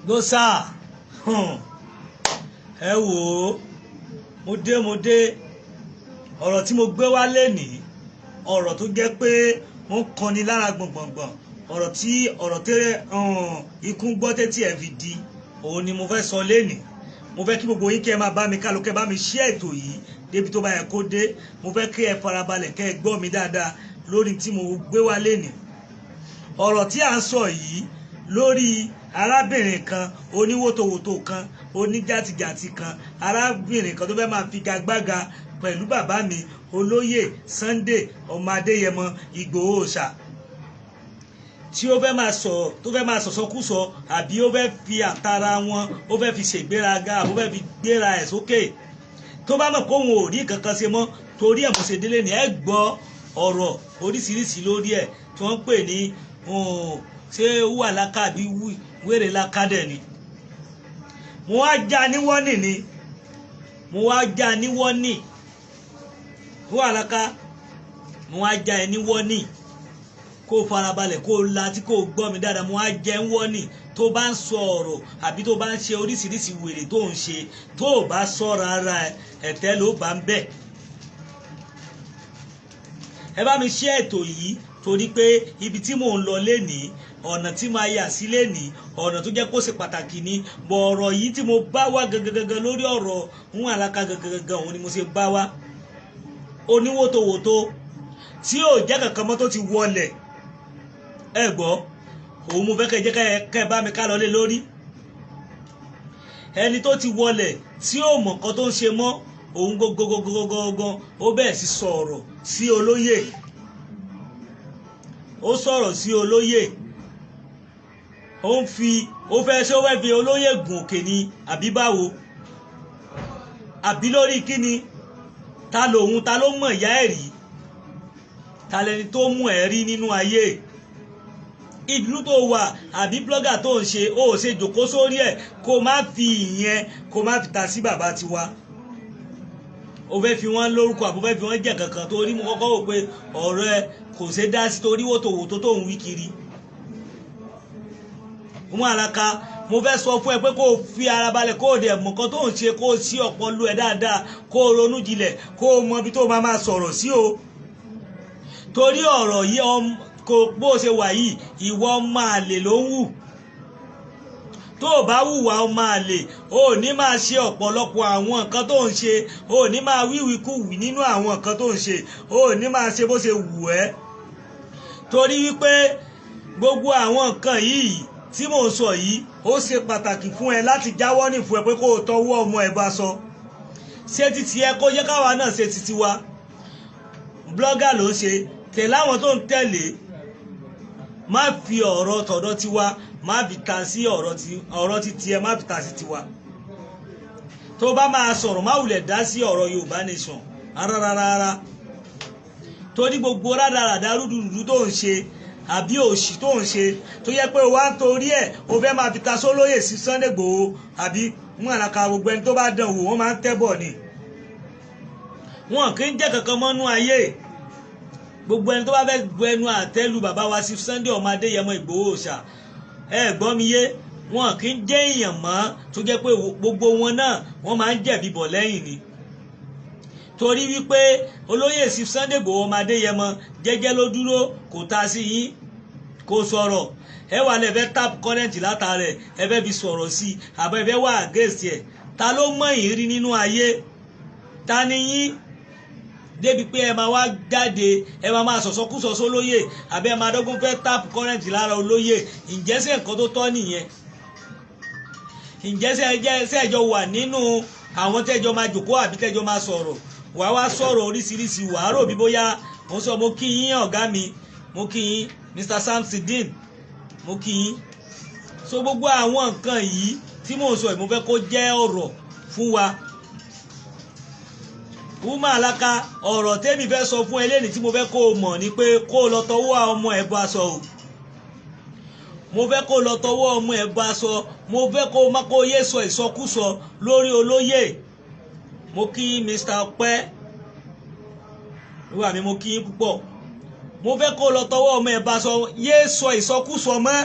ló sá ẹ wò ó mo dé ọ̀rọ̀ tí mo gbé wá lénìí ọ̀rọ̀ tó jẹ́ pé ó ń kọni lára gbọ̀ngbọ̀ngbọ̀n ọ̀rọ̀ tẹ́rẹ̀ ikú gbọ́ tẹ́tí ẹ̀ fi di òun ni mo fẹ́ sọ lénìí mo fẹ́ kí gbogbo yín kẹ́ ẹ máa bá mi kálọ kẹ́ bá mi share ètò yìí débi tó bá yẹ kó dé mo fẹ́ kí ẹ farabalẹ̀ kẹ́ ẹ gbọ́ mi dáadáa lórí tí mo gbé wá lénìí ọ̀rọ̀ tí à ń sọ yìí lórí arábìnrin kan oníwòtòwòtò kan oníjàtìjàtì kan arábìnrin kan tó fẹ́ máa figagbága pẹ̀lú bàbá mi olóyè Sunday ọmọ Adéyẹmọ Ìgbòho Òòṣà tí ó fẹ́ máa sọ̀sọ́kúsọ àbí ó fẹ́ fi àtàrà wọn ó fẹ́ fi ṣègbéraga ó fẹ́ fi gbéra ẹ̀ sókè tó bá mọ̀ kóhun ò rí kankan ṣe mọ́ torí ẹ̀ mo ṣe délé ní ẹ gbọ́ ọ̀rọ̀ oríṣiríṣi lórí ẹ̀ tí wọ́n ń pè ní ṣé wúwà láká àbí wèrè lákádẹ̀ ni mo wá já níwọ́nì wúwà láká mo wá já ẹ níwọ́nì kó farabalẹ̀ kó láti kó gbọ́ mi dáadáa mo wá jẹ́ ń wọ́nì tó bá ń sọ ọ̀rọ̀ àbí tó bá ń ṣe oríṣiríṣi wèrè tó ń ṣe tó o bá sọ̀rọ̀ ara ẹ̀tẹ́ ló bá ń bẹ̀. ẹ bá mi ṣe ètò yìí torí pé ibi tí mò ń lọ lénìí ọ̀nà tí máa yà sí lénìí ọ̀nà tó jẹ́ kó ṣe pàtàkì ni bọ̀ ọ̀rọ̀ yìí tí mo bá wá gangan lórí ọ̀rọ̀ ń àlàkà gangan òun ni mo ṣe bá wá oníwòtòwòtò tí ò jẹ́ kankan mọ́ tó ti wọlẹ̀ ẹ gbọ́ òun mo fẹ́ kẹ́ jẹ́ kẹ́ bá mi ká lọ lé lórí ẹni tó ti wọlẹ̀ tí ò mọ̀ nǹkan tó ń ṣe mọ́ òun gógógógógógó ó bẹ̀rẹ̀ sí sọ̀rọ̀ sí olóyè ó sọ̀rọ̀ sí olóyè ó fẹ́ fi olóyè gùn òkè ni àbí báwo àbí lórí kíni ta ló mọ̀ ìyá ẹ̀ rí ta lẹni tó mú ẹ̀ rí nínú ayé ìlú tó wà àbí blọ́gà tó ń ṣe ó ṣe jòkó sórí ẹ̀ kó má fi ìyẹn kó má fi ta sí bàbá tiwa ó fẹ́ fi wọ́n lórúkọ àbó fẹ́ fi wọ́n jẹ́ kankan torí mo kọ́kọ́ wò pé ọ̀rọ̀ ẹ kò ṣe dá sí torí wòtòwòtò tó ń wí kiri mú àlàkà mo fẹ́ sọ fún ẹ pé kó o fi ara balẹ̀ kó o dẹ̀ mọ̀ nǹkan tó ń ṣe kó o sí ọpọlọ ẹ dáadáa kó o ronú jinlẹ̀ kó o mọ ibi tó máa sọ̀rọ̀ sí o torí ọ̀rọ̀ yìí kò bó ṣe wà yìí ìwọ ọmọ àlè ló ń wù tó o bá wùwà ọmọ àlè o ní máa ṣe ọ̀pọ̀lọpọ̀ àwọn nǹkan tó ń ṣe o ní máa wíwíkúwì nínú àwọn nǹkan tó ń ṣe o ní máa ṣe bó ṣe wù ẹ́ torí wípé gbogbo àwọn nǹkan yìí tí mò ń sọ yìí ó ṣe pàtàkì fún ẹ láti jáwọ́ ní fún ẹ pé kó o tọwọ́ ọmọ ẹ bá sọ ṣé títí ẹ kó yẹ káwa náà ṣe títí wa blọ́gà ló ń ṣe tẹ̀lé àwọn tó ń tẹ̀lé má fi ọ̀rọ̀ tọ̀dọ̀ tiwa má fi ta sí ọ̀rọ̀ ti tiẹ̀ má fi ta sí tiwa tó bá máa sọ̀rọ̀ má wulẹ̀ dá sí ọ̀rọ̀ Yorùbá nation rárá torí gbogbo rádaràdá rúdurùdu tó ń ṣe àbí òṣì tó ń ṣe tó yẹ pé wá ń torí ẹ̀ o fẹ́ máa fi ta sólóyè sí Sunday Igboho àbí wọn àlàkà gbogbo ẹni tó bá dán wò wọ́n máa ń tẹ́bọ̀ ni wọn kì í jẹ́ kankan mọ́nú ayé gbogbo ẹni tó bá fẹ́ bu ẹnu àtẹ́lu bàbá wa sí Sunday ọmọ Adéyẹmọ Ìgbòho Òòṣà ẹ gbọ́ mi yé wọn kì í jẹ́ èèyàn mọ́ tó jẹ́ pé gbogbo wọn náà wọ́n máa ń jẹ̀bi bọ̀ lẹ́yìn ni torí wípé olóyè sí Sunday Igboho ọmọ Adéyẹmọ jẹ́jẹ́ ló dúró kò ta sí yín kò sọ̀rọ̀ ẹ wà lẹ́fẹ́ tap current látàrẹ̀ ẹ fẹ́ fi sọ̀rọ̀ sí àbọ̀ ẹ fẹ́ wà against ẹ̀ ta ló mọ̀ yín rí nínú ayé ta ni yín débi pé ẹ máa wá jáde ẹ máa sọ̀sọ́kúsọ sólóyè àbí ẹ máa dọ́gbọ́n fẹ́ tap current lára olóyè ǹjẹ́ ṣé nǹkan tó tọ́ nìyẹn ǹjẹ́ ṣé ẹjọ́ wà nínú àwọn tẹ́jọ́ máa jòkó àbí tẹ́jọ́ máa sọ̀rọ̀ wá sọ̀rọ̀ oríṣiríṣi wàá rò bí bóyá mo sọ mo kí yín ọ̀gá mi mo kí yín Mr. Samsidin mo kí yín so gbogbo àwọn nǹkan yìí tí mò ń sọ yìí mo fẹ́ kó jẹ́ ọ̀rọ̀ fún wa wúmọ̀ àlàkà ọ̀rọ̀ tẹ́mi fẹ́ sọ fún eléyìí tí mo fẹ́ kó o mọ̀ ni pé kó o lọ tọwọ́ ọmọ ẹ̀ bá aṣọ o mo fẹ́ kó o lọ tọwọ́ ọmọ ẹ̀ bá aṣọ mo fẹ́ kó o má kó o yé sọ ìsọkúsọ lórí olóyè mo kí Mr. Ọpẹ́ wíwà mi mo kí yín púpọ̀ mo fẹ́ kó o lọ tọwọ́ ọmọ ẹ̀ bá aṣọ yé sọ ìsọkúsọ mọ́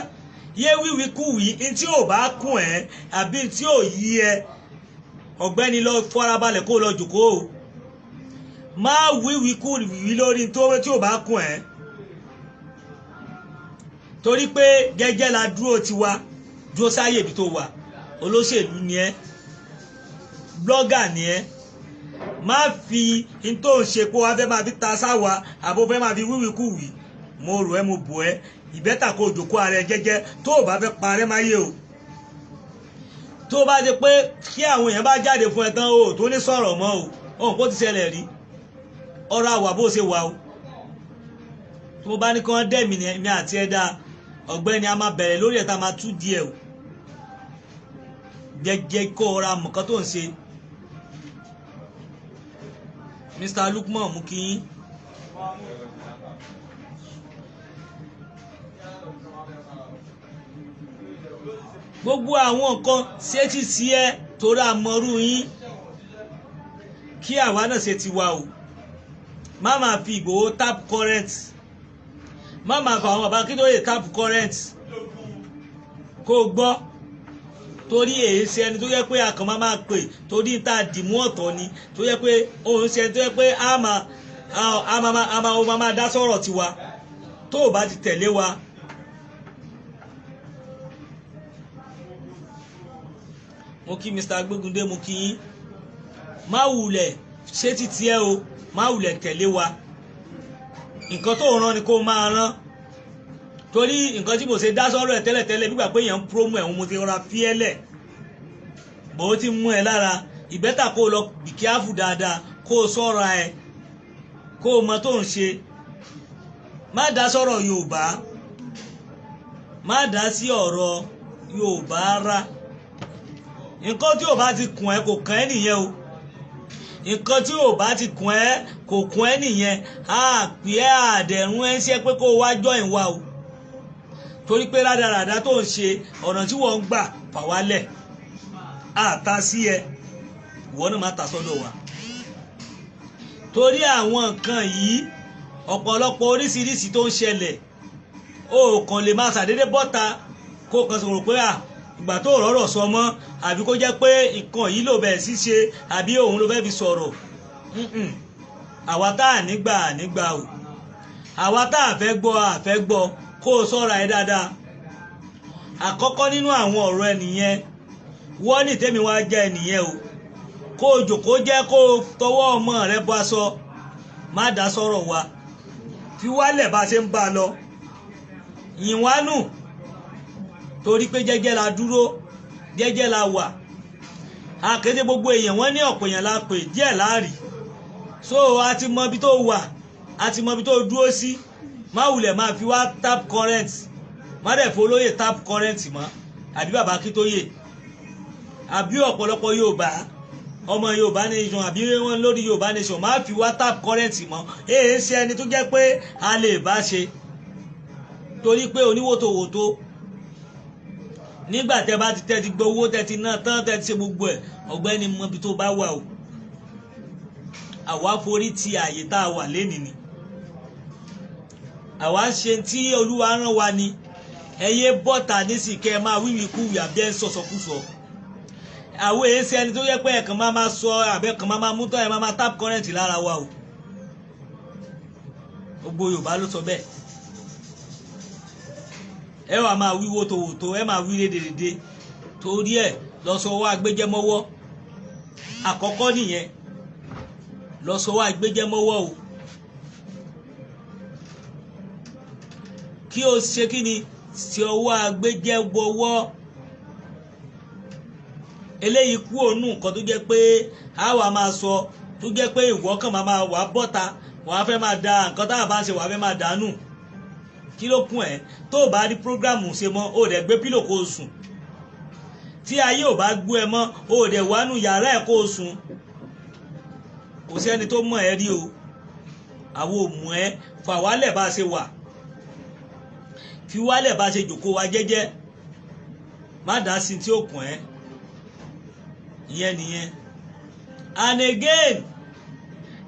yé wíwí kúwì tí ò bá kún ẹ àbí tí ò yí ẹ ọ̀gbẹ́ni lọ farabalẹ̀ kó lọ jòkó má wíwí kúwì lórí tí ò bá kún ẹ torí pé gẹ́gẹ́ la dúró tiwa dúró sáyè ibi tó wà olóṣèlú ni ẹ blọ́gà ni ẹ má fi n tó ń ṣe pé wá fẹ́ máa fi ta sáwa àbó fẹ́ máa fi wíwí kúwì mo rò ẹ́ mo bò ẹ́ ìbẹ́ta kó jòkó ara ẹ jẹ́jẹ́ tó o bá fẹ́ parẹ́ máyé o tó o bá ṣe pé kí àwọn èèyàn bá jáde fún ẹ tán o tó ní sọ̀rọ̀ mọ́ o ohun kó ti ṣẹlẹ̀ rí ọ̀rọ̀ àwà bó ṣe wà o tó o bá ní kán dẹ́mi ni mi àti ẹ dáa ọ̀gbẹ́ni a máa bẹ̀rẹ̀ lórí ẹ̀ tá a máa tú díẹ̀ o jẹ́jẹ́ kó o ra mọ̀kán tó ń ṣe Mr. Lukman mú kí yín. Gbogbo àwọn nǹkan ṣétí sí ẹ torí àmọ́rú yín kí àwa náà ṣe ti wa o má máa fi Ìgbòho tap current má máa fa àwọn bàbá kí ló lè tap current kó o gbọ́ torí èyí ṣe ẹni tó yẹ pé akàn máa pè torí tá a dìmú ọ̀tọ̀ ni tó yẹ pé òun ṣe ẹni tó yẹ pé a máa dá sọ̀rọ̀ tiwa tó o bá ti tẹ̀lé wa. Mo kí Mr. Gbégunde mo kí yín má wulẹ̀ ṣé títí ẹ o má wulẹ̀ tẹ̀lé wa nǹkan tó rán ni kó máa rán torí nǹkan tí mo ṣe dá sọ́rọ̀ ẹ̀ tẹ́lẹ̀tẹ́lẹ̀ nígbà pé èèyàn ń promo ẹ̀ mo ti rọra fi ẹ́ lẹ̀ bó ti mú ẹ lára ìbẹ́tà kó o lọ be careful dáadáa kó o sọ́ra ẹ kó o mọ tó ń ṣe má dá sọ́rọ̀ Yorùbá má dá sí ọ̀rọ̀ Yorùbá rárá nǹkan tí ò bá ti kùn ẹ́ kò kàn ẹ́ nìyẹn o nǹkan tí ò bá ti kùn ẹ́ kò kùn ẹ́ nìyẹn á pè é àdẹ̀rún ẹ́ ń ṣe pé kó o wá join wa o torí pé rádaràdá tó ń ṣe ọ̀nà tí wọ́n ń gbà fà wálẹ̀ àta sí ẹ ìwọ náà má ta sọ́dọ̀ wa torí àwọn nǹkan yìí ọ̀pọ̀lọpọ̀ oríṣiríṣi tó ń ṣẹlẹ̀ o kàn lè máa ṣàdédé bọ́ta kó kàn sọ̀rọ̀ pé ìgbà tó rọ̀rọ̀ sọ mọ́ àbí kó jẹ́ pé nǹkan yìí ló bẹ̀rẹ̀ sí ṣe àbí òun ló fẹ́ fi sọ̀rọ̀ àwa tá à nígbà o àwa tá à fẹ́ gbọ́ kó o sọ́ra ẹ dáadáa àkọ́kọ́ nínú àwọn ọ̀rọ̀ ẹ nìyẹn wọ́n ní tèmi wá jẹ́ ẹ nìyẹn o kó o jòkó jẹ́ kó o tọwọ́ ọmọ rẹ bọ́ aṣọ má dá sọ̀rọ̀ wa fi wálẹ̀ bá a ṣe ń bá a lọ yìn wá nù torí pé jẹ́jẹ́ la dúró jẹ́jẹ́ la wà àkéde gbogbo èèyàn wọ́n ní ọ̀pọ̀ èèyàn la pè díẹ̀ láàrí so a ti mọ ibi tó wà a ti mọ ibi tó dúró sí má wulẹ̀ máa fi wá tap current má dẹ̀ fi olóyè tap current mọ́ àbí bàbá Akíntóyè àbí ọ̀pọ̀lọpọ̀ Yorùbá ọmọ Yorùbá nation àbí wọn lórí Yorùbá nation má fi wá tap current mọ́ èyí ṣe ẹni tó jẹ́ pé a lè bá ṣe torí pé oníwòtòwòtò nígbà tẹ́ bá ti tẹ́ ti gbọ́ owó tẹ́ ti ná tán tẹ́ ti ṣe gbogbo ẹ̀ ọ̀gbẹ́ni mọ ibi tó bá wà o àwa forí ti àyè tá a wà lénìí ni àwa ń ṣe tí Olúwa rán wa ni ẹyẹ bọ́tà nísìkẹ́ ẹ máa wíwí kú àbí ẹ ń sọ̀sọ̀kúsọ àwọn èyí ṣe ẹni tó yẹ pé ẹ̀kan máa sọ àbẹ́kan máa mú tán ẹ máa tap current lára wa o gbogbo Yorùbá ló sọ bẹ́ẹ̀ ẹ wà máa wí wòtòwòtò ẹ máa wí rédèrèdè torí ẹ lọ́sọ̀wọ́ agbẹ́jẹ́mọ́wọ́ àkọ́kọ́ nìyẹn lọ́sọ̀wọ́ agbẹ́jẹ́mọ́wọ́ o kí o ṣe kí ni ṣe ọwọ́ agbẹ́jẹ́mọ́wọ́ eléyìí kú ònú nǹkan tó jẹ́ pé a wà máa sọ tó jẹ́ pé ìwọ kàn máa wà bọ́ta wàá fẹ́ máa da nǹkan táwọn bá ń ṣe wàá fẹ́ máa dànù kí ló kún ẹ tó o bá rí prógrámù ṣe mọ́ o dẹ̀ gbé pílò kó o sùn tí ayé ò bá gbọ́ ẹ mọ́ o dẹ̀ wánú yàrá ẹ̀ kó o sùn kò sí ẹni tó mọ̀ ẹ rí o àwọn ò mọ̀ ẹ fà wálẹ̀ bá a ṣe wà fi wálẹ̀ bá a ṣe jòkó wa jẹ́jẹ́ má dá sí tí ó kún ẹ ìyẹn nìyẹn and again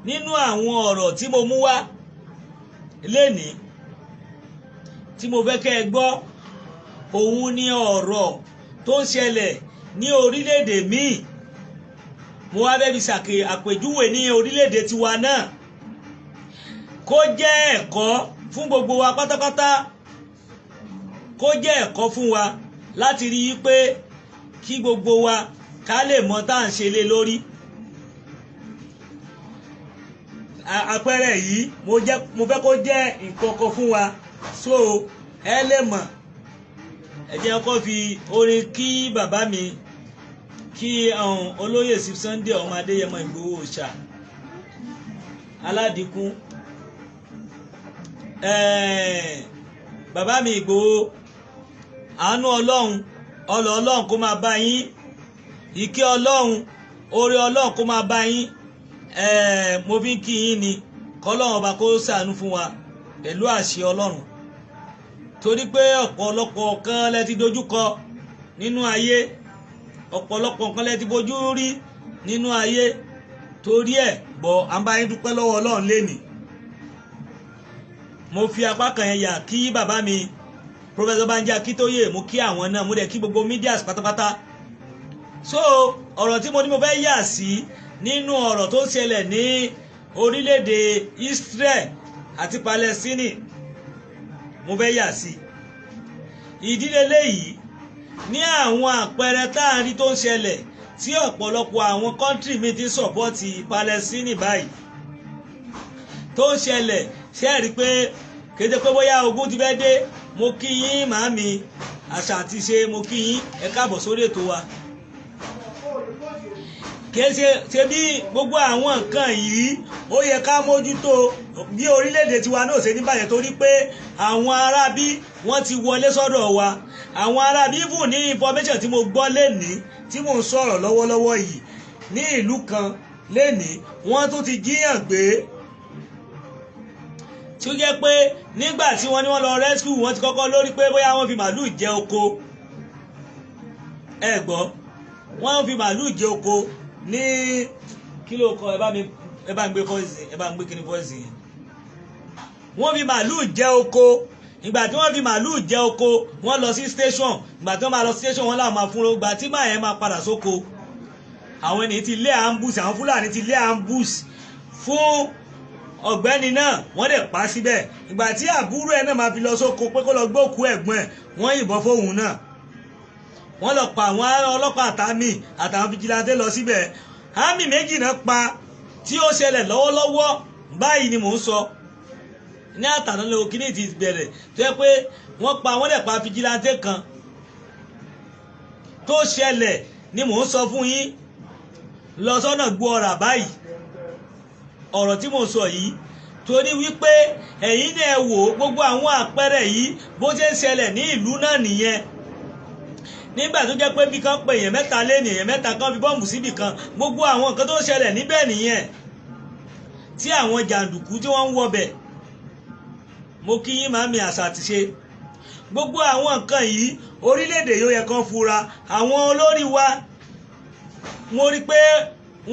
nínú àwọn ọ̀rọ̀ tí mo mú wá lénìí tí mo fẹ́ kẹ́ ẹ gbọ́ òun ni ọ̀rọ̀ tó ń ṣẹlẹ̀ ní orílẹ̀-èdè míì mo wá fẹ́ fi àpèjúwe ní orílẹ̀-èdè tiwa náà kó jẹ́ ẹ̀kọ́ fún gbogbo wa pátápátá kó jẹ́ ẹ̀kọ́ fún wa láti rí i pé kí gbogbo wa ká lè mọ tá à ń ṣe lé lórí. Àpẹẹrẹ yìí mo fẹ́ kó jẹ́ nǹkan kan fún wa so ẹ lè mọ̀. Ẹ jẹ́ kó fi orin kí bàbá mi kí olóyè Sunday ọmọ Adéyẹmọ Ìgbòho Òòṣà Aládìkún bàbá mi Ìgbòho àánú Ọlọ́run kó máa bá yín ìkẹ́ Ọlọ́run oore Ọlọ́run kó máa bá yín mo fi ń kí yín ni kọ́lọ́run ọba kó ṣàánú fún wa pẹ̀lú àṣẹ Ọlọ́run torí pé ọ̀pọ̀lọpọ̀ kan lẹ ti dojúkọ nínú ayé ọ̀pọ̀lọpọ̀ kan lẹ ti bojú rí nínú ayé torí ẹ̀ bọ̀ à ń bá yín dúpẹ́ lọ́wọ́ Ọlọ́run lénìí. Mo fi apá kan yẹn yà kí bàbá mi Professor Banji Akíntóyè mo kí àwọn náà mo dẹ̀ kí gbogbo medias pátápátá. So ọ̀rọ̀ tí mo ní mo fẹ́ yà sí nínú ọ̀rọ̀ tó ṣẹlẹ̀ ní orílẹ̀-èdè Israel àti Palestine mo fẹ́ yà sí ìdílé léyìí ní àwọn àpẹẹrẹ táàrí tó ń ṣẹlẹ̀ tí ọ̀pọ̀lọpọ̀ àwọn kọ́ńtírì mi ti sọ̀pọ́tì Palestine báyìí tó ń ṣẹlẹ̀ ṣe rí pé kéde pé bóyá ogun ti fẹ́ dé mo kí yín màámi àṣà àti ṣe mo kí yín ẹ káàbọ̀ sórí ètò wa. Ṣe bí gbogbo àwọn nǹkan yìí ó yẹ ká mójútó bí orílẹ̀-èdè tiwa náà ṣe ní bàjẹ́ torí pé àwọn arábí wọ́n ti wọlé sọ́dọ̀ wa àwọn arábí fún ní information tí mo gbọ́ lénìí tí mò ń sọ̀rọ̀ lọ́wọ́lọ́wọ́ yìí ní ìlú kan lénìí wọ́n tún ti jíyàn gbé tí ó jẹ́ pé nígbà tí wọ́n ní wọ́n lọ rescue wọ́n ti kọ́kọ́ lórí pé bóyá wọ́n fi màálù jẹ oko ẹ gbọ́ wọ́n fi màálù jẹ oko ní kí ló kọ ẹ bá ń gbé voice ẹ bá ń gbé kíní voice yẹn wọ́n fi màálù jẹ oko ìgbà tí wọ́n fi màálù jẹ oko wọ́n lọ sí station ìgbà tí wọ́n máa lọ sí station wọ́n làwọn máa fún ìgbà tí màá yẹn máa padà sóko àwọn ènìyàn ti lé ambush àwọn Fúlàní ti lé ambush fún ọ̀gbẹ́ni náà wọ́n dẹ̀ pa síbẹ̀ ìgbà tí àbúrò ẹ̀ náà máa fi lọ sóko pé kó lọ gbókùú ẹ̀gbọ́n ẹ̀ wọ́n yìnbọn fóun náà wọ́n lọ pa àwọn ọlọ́pàá àtàmì àtàwọn fìjìláńtẹ lọ síbẹ̀ àmì méjì náà pa tí ó ṣẹlẹ̀ lọ́wọ́lọ́wọ́ báyìí ni mò ń sọ ní àtàná lè kíní ti bẹ̀rẹ̀ tó yẹ pé wọ́n dẹ̀ pa fìjìláńtẹ kan tó ṣẹlẹ̀ ni mò ń sọ fún yín lọ sọ́nà gbọ́ọ̀rà báyìí ọ̀rọ̀ tí mò ń sọ yìí torí wípé ẹ̀yin náà wò gbogbo àwọn àpẹẹrẹ yìí bó ṣe ń ṣẹlẹ̀ ní ìlú náà nìyẹn nígbà tó jẹ́ pé bí kan pé èèyàn mẹ́ta lé ní èèyàn mẹ́ta kan fi bọ́ọ̀mù síbì kan gbogbo àwọn nǹkan tó ń ṣẹlẹ̀ níbẹ̀ nìyẹn tí àwọn jàǹdùkú tí wọ́n ń wọbẹ̀ mo kí yín màmí àṣà àti ṣe gbogbo àwọn nǹkan yìí orílẹ̀-èdè yóò yẹ kán fura àwọn olórí wa mo rí pé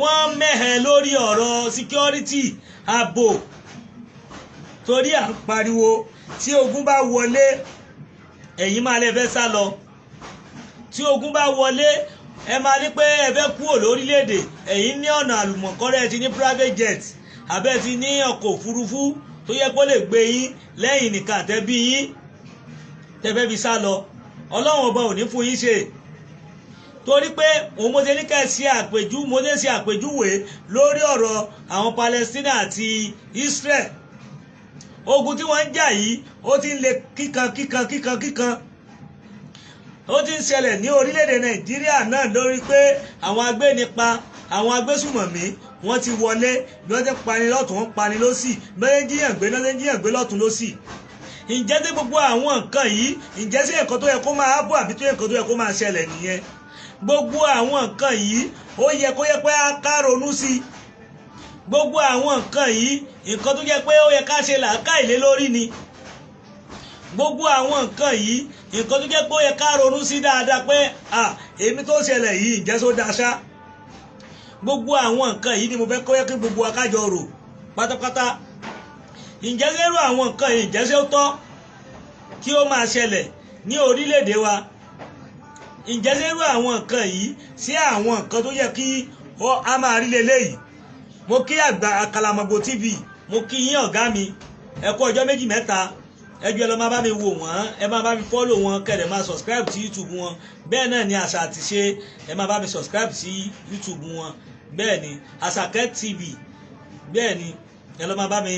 wọ́n mẹ́hẹ̀ lórí ọ̀rọ̀ security ààbò torí à ń pariwo tí ogun bá wọlé ẹ̀yin máa lè fẹ́ sá lọ tí ogun bá wọlé ẹ máa ní pé ẹ fẹ́ kúrò lórílẹ̀‐èdè ẹ̀yin ní ọ̀nà àlùmọ̀kọ́rẹ́ ti ní private jet àbẹ́ ti ní ọkọ̀ òfurufú tó yẹ kó lè gbé yín lẹ́yìn nìkan àtẹ́bí yín tẹ́fẹ́ fi sá lọ ọlọ́run ọba ò ní fún yín ṣe torí pé òun mo ṣe ní ká ṣe àpèjúwe lórí ọ̀rọ̀ àwọn Palestine àti Israel ogun tí wọ́n ń jà yìí ó ti ń le kíkan ó ti ń ṣẹlẹ̀ ní orílẹ̀-èdè Nàìjíríà náà lórí pé àwọn agbénipa àwọn agbésùmọ̀mí wọ́n ti wọlé bí wọ́n ti ń pani lọ́tún wọ́n ń pani lọ́sì bí wọ́n ti ń jíyàn gbé lọ́tún lọ́sì ǹjẹ́ tí gbogbo àwọn nǹkan yìí ǹjẹ́ sí nǹkan tó yẹ kó máa bọ̀ àbí tó yẹ nǹkan tó yẹ kó máa ṣẹlẹ̀ nìyẹn gbogbo àwọn nǹkan yìí ó yẹ kó yẹ pé ká ronú sí i gbogbo àwọn nǹkan yìí nǹkan tó yẹ pé ó yẹ ká ṣe làákàyè lórí ni gbogbo àwọn nǹkan yìí nǹkan tó yẹ pé ó yẹ ká ronú sí dáadáa pé èmi tó ṣẹlẹ̀ yìí ǹjẹ́ só daṣá gbogbo àwọn nǹkan yìí ni mo fẹ́ kó yẹ kí gbogbo akájọ rò pátápátá ǹjẹ́ lérò àwọn nǹkan yìí ǹjẹ́ ṣé ó tọ́ kí ó máa ṣẹlẹ̀ ní orílẹ̀-èdè wa. Ǹjẹ́ sẹ́rú àwọn nǹkan yìí sí àwọn nǹkan tó yẹ kí a máa rí leléyìí. Mo kí àgbà Àkàlàmọ̀gbò TV, mo kí yín ọ̀gá mi, ẹ kú ọjọ́ méjì mẹ́ta, ẹ jọ̀ọ́ ẹ lọ máa bá mi wò wọ́n, ẹ máa bá mi follow wọn, kẹ́dẹ̀ máa subscribe sí YouTube wọn. Bẹ́ẹ̀ náà ni Àṣà àti Ṣe, ẹ máa bá mi subscribe sí YouTube wọn. Bẹ́ẹ̀ ni Àṣàkẹ́ TV, bẹ́ẹ̀ ni ẹ lọ máa bá mi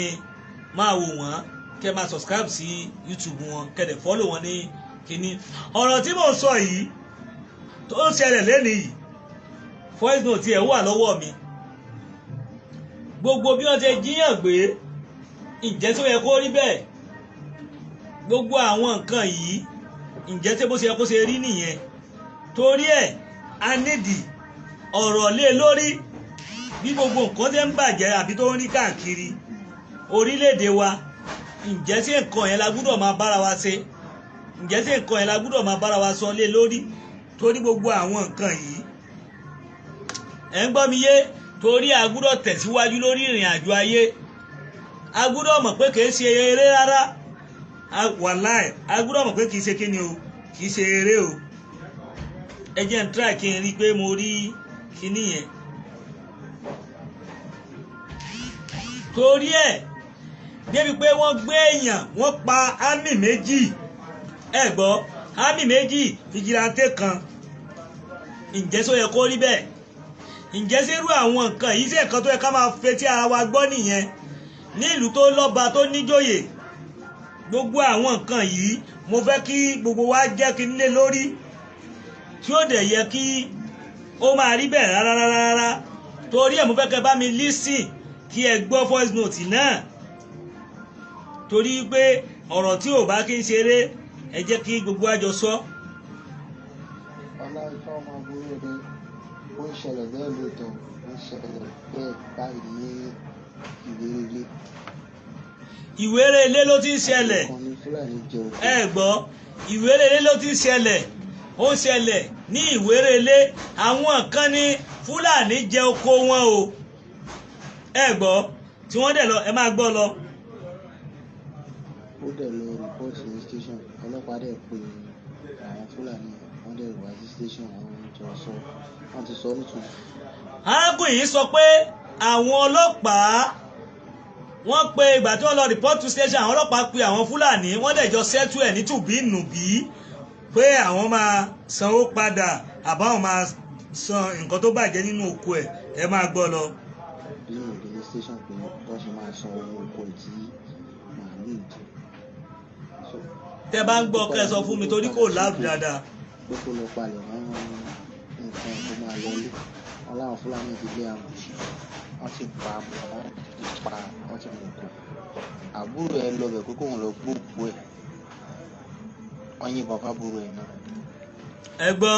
máa wò wọ́n, kẹ́ máa subscribe sí YouTube wọn, kẹ́dẹ̀ follow wọn ní kíní. Ọ̀rọ̀ tí mò ń sọ yìí tó ń ṣẹlẹ̀ lénìí yìí, voice note ẹ̀ wà lọ́wọ́ mi. Gbogbo bí wọ́n ti jíyàn gbé, ǹjẹ́ tó yẹ kó rí bẹ́ẹ̀? Gbogbo àwọn nǹkan yìí, ǹjẹ́ tí bó ṣe yẹ kó ṣe rí nìyẹn? Torí ẹ̀ a nídìí ọ̀rọ̀ lé lórí bí gbogbo nǹkan ṣe ń bàjẹ́ àbí tó ń rí káàkiri orílẹ̀-èdè wa. Ǹjẹ́ tí nǹkan yẹn la gbúdọ̀ máa bára wa ṣe? Ǹjẹ́ tí nǹkan yẹn la gbúdọ̀ máa bára wa sọ lé lórí? Torí gbogbo àwọn nǹkan yìí, ẹ̀ ń gbọ́ mi yé? Torí a gbúdọ̀ tẹ̀síwájú lórí ìrìn àjò ayé. A gbúdọ̀ mọ̀ pé kìí ṣe eré rárá. Wàláì, a gbúdọ̀ mọ̀ pé kìí ṣe kíni o, kìí ṣe eré o. Ẹ jẹ́ n try kí n rí pé mo rí kíní yẹn. Torí ẹ̀ débi pé wọ́n gbé èèyàn, wọ́n pa ámì méjì. Ẹ gbọ́, ámì méjì, fìjìláńtè kan. Ǹjẹ́ só yẹ kó rí bẹ́ẹ̀? Ǹjẹ́ sírú àwọn nǹkan yìí ṣe nǹkan tó yẹ ká máa fetí ara wa gbọ́ nìyẹn? Ní ìlú tó lọ́ba tó níjòyè, gbogbo àwọn nǹkan yìí mo fẹ́ kí gbogbo wa jẹ́ kí nílé lórí, tí ó dẹ̀ yẹ kí ó máa rí bẹ́ẹ̀ rárá. Torí ẹ̀ mo fẹ́ kẹ́ bá mi listen kí ẹ gbọ́ voice note náà. Torí pé ọ̀rọ̀ tí ò bá kí ń ṣeré, ẹ jẹ́ kí gbogbo àjọ sọ. Ọlá ifá ọmọ àbúrò rẹ, ó ń ṣẹlẹ̀ bẹ́ẹ̀ lóòótọ́, ó ń ṣẹlẹ̀ bẹ́ẹ̀ báyìí ní Ìwérelé. Ìwérelé ló ti ń ṣẹlẹ̀. Ẹ gbọ́, Ìwérelé ló ti ń ṣẹlẹ̀. Ó ń ṣẹlẹ̀ ní Ìwérelé. Àwọn kan ní Fúlàní jẹ oko wọn o. Ẹ gbọ́, tí wọ́n dẹ̀ lọ, ẹ máa gbọ́ lọ. Ó dẹ̀ lọ rìpọ́ọ̀tì ní station, ọlọ́pàá dẹ̀ pé àwọn Fúlàní wọ́n dẹ̀ wá sí station, wọ́n ti sọ nítorí. Arákùnrin yìí sọ pé àwọn ọlọ́pàá wọ́n pe ìgbà tí wọ́n lọ report to station, àwọn ọlọ́pàá pe àwọn Fúlàní, wọ́n dẹ̀ jọ settle ẹ̀ ní tùbí-nùbí pé àwọn máa sanwó padà àbáwọn máa san nǹkan tó bàjẹ́ nínú oko ẹ̀. Ẹ máa gbọ́ lọ. Bí ìdílé station pé wọ́n ṣe máa san owó oko tí màálù jẹ. Tẹ́ bá ń gbọ́ kẹ́ ẹ sọ fún mi torí kò láàbù dáadáa. Pé kó lọ palẹ̀ mọ́ nǹkan tó máa lọlé. Wọ́n láwọn Fúlàní ti lé àmùsí, wọ́n ti pa wọ́n ti mú kó. Àbúrò ẹ lọ bẹ̀ pé kóun lọ gbóògbó ẹ̀. Wọ́n yìnbọn fábúrò ẹ̀ náà. Ẹ gbọ́,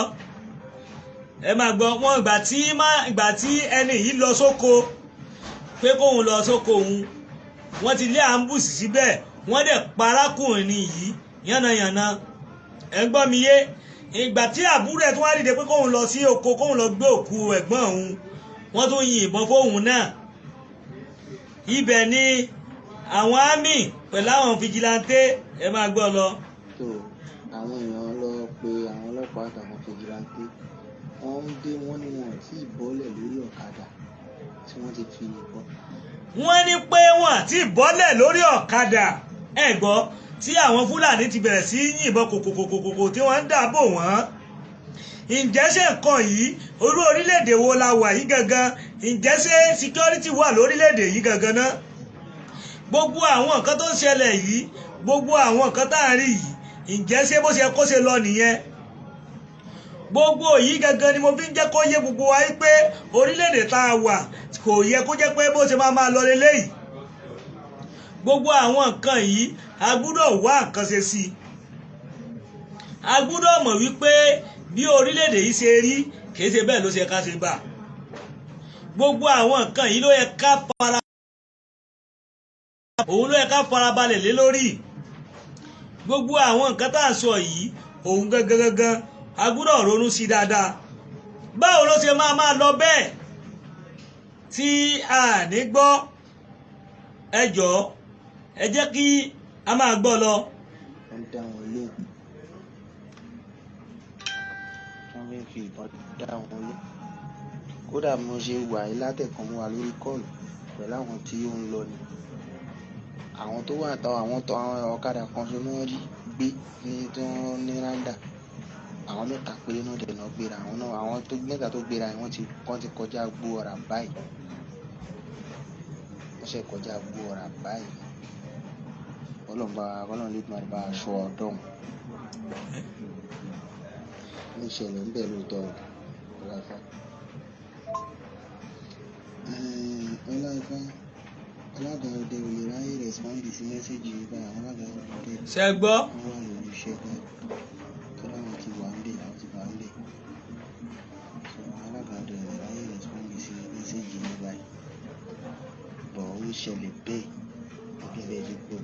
ẹ máa gbọ́, wọ́n ìgbà tí ẹni yìí lọ sóko pé kóun lọ sóko òun, wọ́n ti lé àmbùsì síbẹ̀, wọ́n dẹ̀ pa arákùnrin yìí yánnayànna. Ẹ gbọ́ mi yé? Ìgbà tí àbúrò ẹ̀ tún wá dìde pé kóun lọ sí oko, kóun lọ gbé òkú ẹ̀gbọ́n òun, wọ́n tún yin ìbọn fóun náà. Ibẹ̀ ni àwọn àmì pẹ̀lú àwọn fìjìláńtè, ẹ máa gbọ́ lọ. tó àwọn èèyàn lọ pe àwọn ọlọ́pàá àtàwọn fìjìláńtè, wọ́n ń dé, wọ́n ní wọn ò tí ì bọ́lẹ̀ lórí ọ̀kadà tí wọ́n ti fi yìnbọn. Wọ́n ní pé wọ́n àti bọ́lẹ̀ lórí ọ̀kadà. Ẹ gbọ́, tí àwọn Fúlàní ti bẹ̀rẹ̀ sí yìnbọn kòkòkòkòkò tí wọ́n ń dáàbò wọ́n. Ǹjẹ́ ṣe nǹkan yìí olú orílẹ̀-èdè wo la wà yìí gangan? Ǹjẹ́ ṣe security wà lórílẹ̀-èdè yìí gangan náà? Gbogbo àwọn nǹkan tó ń ṣẹlẹ̀ yìí, gbogbo àwọn nǹkan tá à ń rí yìí, ǹjẹ́ ṣe bó ṣe kó ṣe lọ nìyẹn? Gbogbo yìí gangan ni mo fi ń jẹ́ kó yé gbogbo wa pé orílẹ̀-èdè tá a wà kò yẹ kó jẹ́ pé bó ṣe máa lọ leléyìí. Gbogbo àwọn nǹkan yìí a gbúdọ̀ wá nǹkan ṣe sí i. A gbúdọ̀ mọ̀ wípé bí orílẹ̀-èdè yìí ṣe rí kìí ṣe bẹ́ẹ̀ ló ṣe ká ṣe gbà. Gbogbo àwọn nǹkan yìí ló yẹ ká farabalẹ̀ lé lórí. Gbogbo àwọn nǹkan tá à ń sọ yìí, òun gangan a gbúdọ̀ ronú sí dáadáa. Báwo ló ṣe máa lọ bẹ́ẹ̀ tí a ní gbọ́? Ẹ jọ̀ọ́, ẹ jẹ́ kí a máa gbọ́ lọ. Wọ́n dá wọn lóhùn. fi ìbọn dá wọn lé. Kódà mo ṣe wà yìí látẹ̀kàn mú wa lórí kọ́ọ̀lù pẹ̀lú àwọn tí ó ń lọ ni. Àwọn tó wà táwọn àwọn ọ̀kadà kan ṣe wọ́n rí gbé ní tí wọ́n ní ráńdà. Àwọn mẹ́ta péré náà dẹ̀ náà gbéra. Àwọn tó mẹ́ta tó gbéra wọ́n ti kọjá gbó ọ̀rà báyìí. Wọ́n ṣe kọjá gbó ọ̀rà báyìí. Ọlọ́run lè máa bá aṣọ ọdún. Ní ìṣẹ̀lẹ̀ ń bẹ̀ lóòótọ́ Ọláìfá. Ọláìfá alága òde ò lè ráyè rẹ̀spọ́ndì sí mẹ́sẹ̀jì nípa àwọn alága òde. Ṣé gbọ́? Wọ́n wà lórí iṣẹ́ báyìí. Kọ́lá wọn ti wà ń bẹ̀, àwọn ti wà ń bẹ̀. So alága òde ò lè ráyè rẹ̀spọ́ndì sí mẹ́sẹ̀jì nípa yìí. Bọ̀ ó ṣẹlẹ̀ bẹ́ẹ̀ gẹ́gẹ́ bẹ́ẹ̀ ti pọ̀.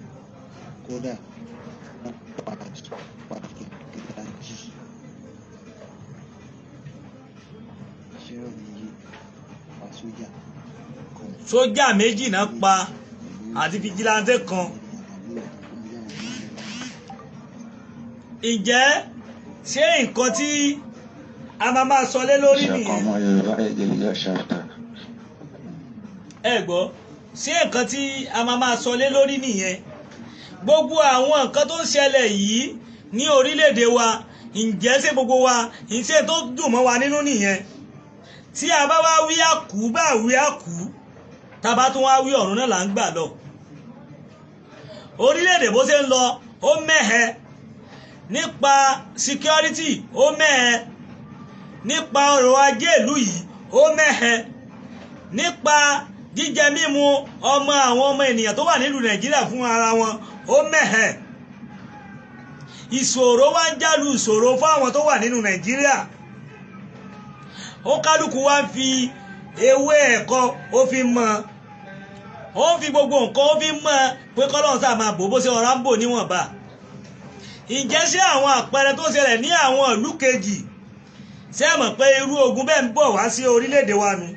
Kódà wọ́n pa kíkà jì. Ṣé ò ní yí pa sójà kan? Sójà méjì náà pa àti fìjìláńtẹ́ kan. Ǹjẹ́ ṣé nǹkan tí a máa sọ lé lórí nìyẹn? Ẹ gbọ́, ṣé nǹkan tí a máa sọ lé lórí nìyẹn? Gbogbo àwọn nǹkan tó ń ṣẹlẹ̀ yìí ní orílẹ̀-èdè wa, ǹjẹ́ ṣé gbogbo wa ìṣe tó dùn mọ́ wa nínú nìyẹn? Tí a bá wá wí àkú bá wí àkú, tá bá tún wá wí ọ̀run náà là ń gbà lọ. Orílẹ̀-èdè bó ṣe ń lọ ó mẹ́hẹ, nípa security ó mẹ́hẹ, nípa ọrọ̀ ajé ìlú yìí ó mẹ́hẹ, nípa jíjẹ mímu àwọn ọmọ ènìyàn tó wà nílùú Nàìjíríà fún ara wọn ó mẹ́hẹ. Ìṣòro wá ń jálù ìṣòro fún àwọn tó wà nínú Nàìjíríà. Ó kálukú wá ń fi ewé ẹ̀kọ́ ó fi mọ́, ó ń fi gbogbo nǹkan ó fi mọ́ pé kọ́lọ́run sáà máa bò bó ṣe ọ̀rá ń bò níwọ̀nba. Ǹjẹ́ ṣé àwọn àpẹẹrẹ tó ṣẹlẹ̀ ní àwọn ìlú kejì ṣé mọ̀ pé irú ogun bẹ́ẹ̀ ń bọ̀ wá sí orílẹ̀-èdè wa nu?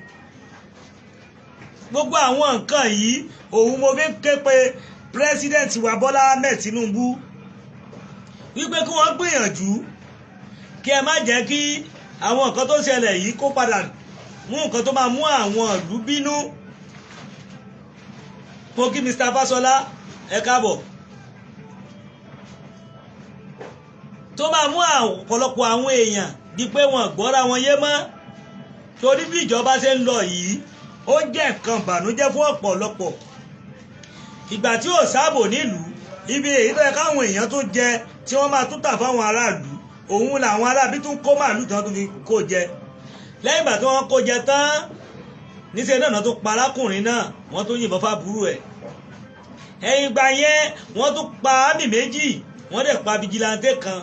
Gbogbo àwọn nǹkan yìí òun mo fi ń ké pe president wa Bọ́lá Ahmed Tinubu wípé kí wọ́n gbìyànjú kí ẹ má jẹ́ kí àwọn nǹkan tó ṣẹlẹ̀ yìí kó padà mú nǹkan tó máa mú àwọn ìlú bínú. Mo kí Mr. Fáṣọlá ẹ káàbọ̀. Tó máa mú ọ̀pọ̀lọpọ̀ àwọn èèyàn di pé wọ́n gbọ́ra wọn yé mọ́. Torí bí ìjọba ṣe ń lọ yìí ó jẹ́ nǹkan ìbànújẹ́ fún ọ̀pọ̀lọpọ̀. Ìgbà tí ò sáàbò nílùú, ibi èyí tó yẹ káwọn èèyàn tó jẹ tí wọ́n máa tún tà fáwọn aráàlú, òun làwọn aráàbí tún kó màálù tán tó fi kó jẹ. Lẹ́yìn ìgbà tí wọ́n kó jẹ tán, níṣẹ́ náà tó pa arákùnrin náà, wọ́n tún yìnbọn fábúrú ẹ̀. Ẹ̀yìn ìgbà yẹn wọ́n tún pa ámì méjì, wọ́n dẹ̀ pa fìjìláńtẹ́ kan.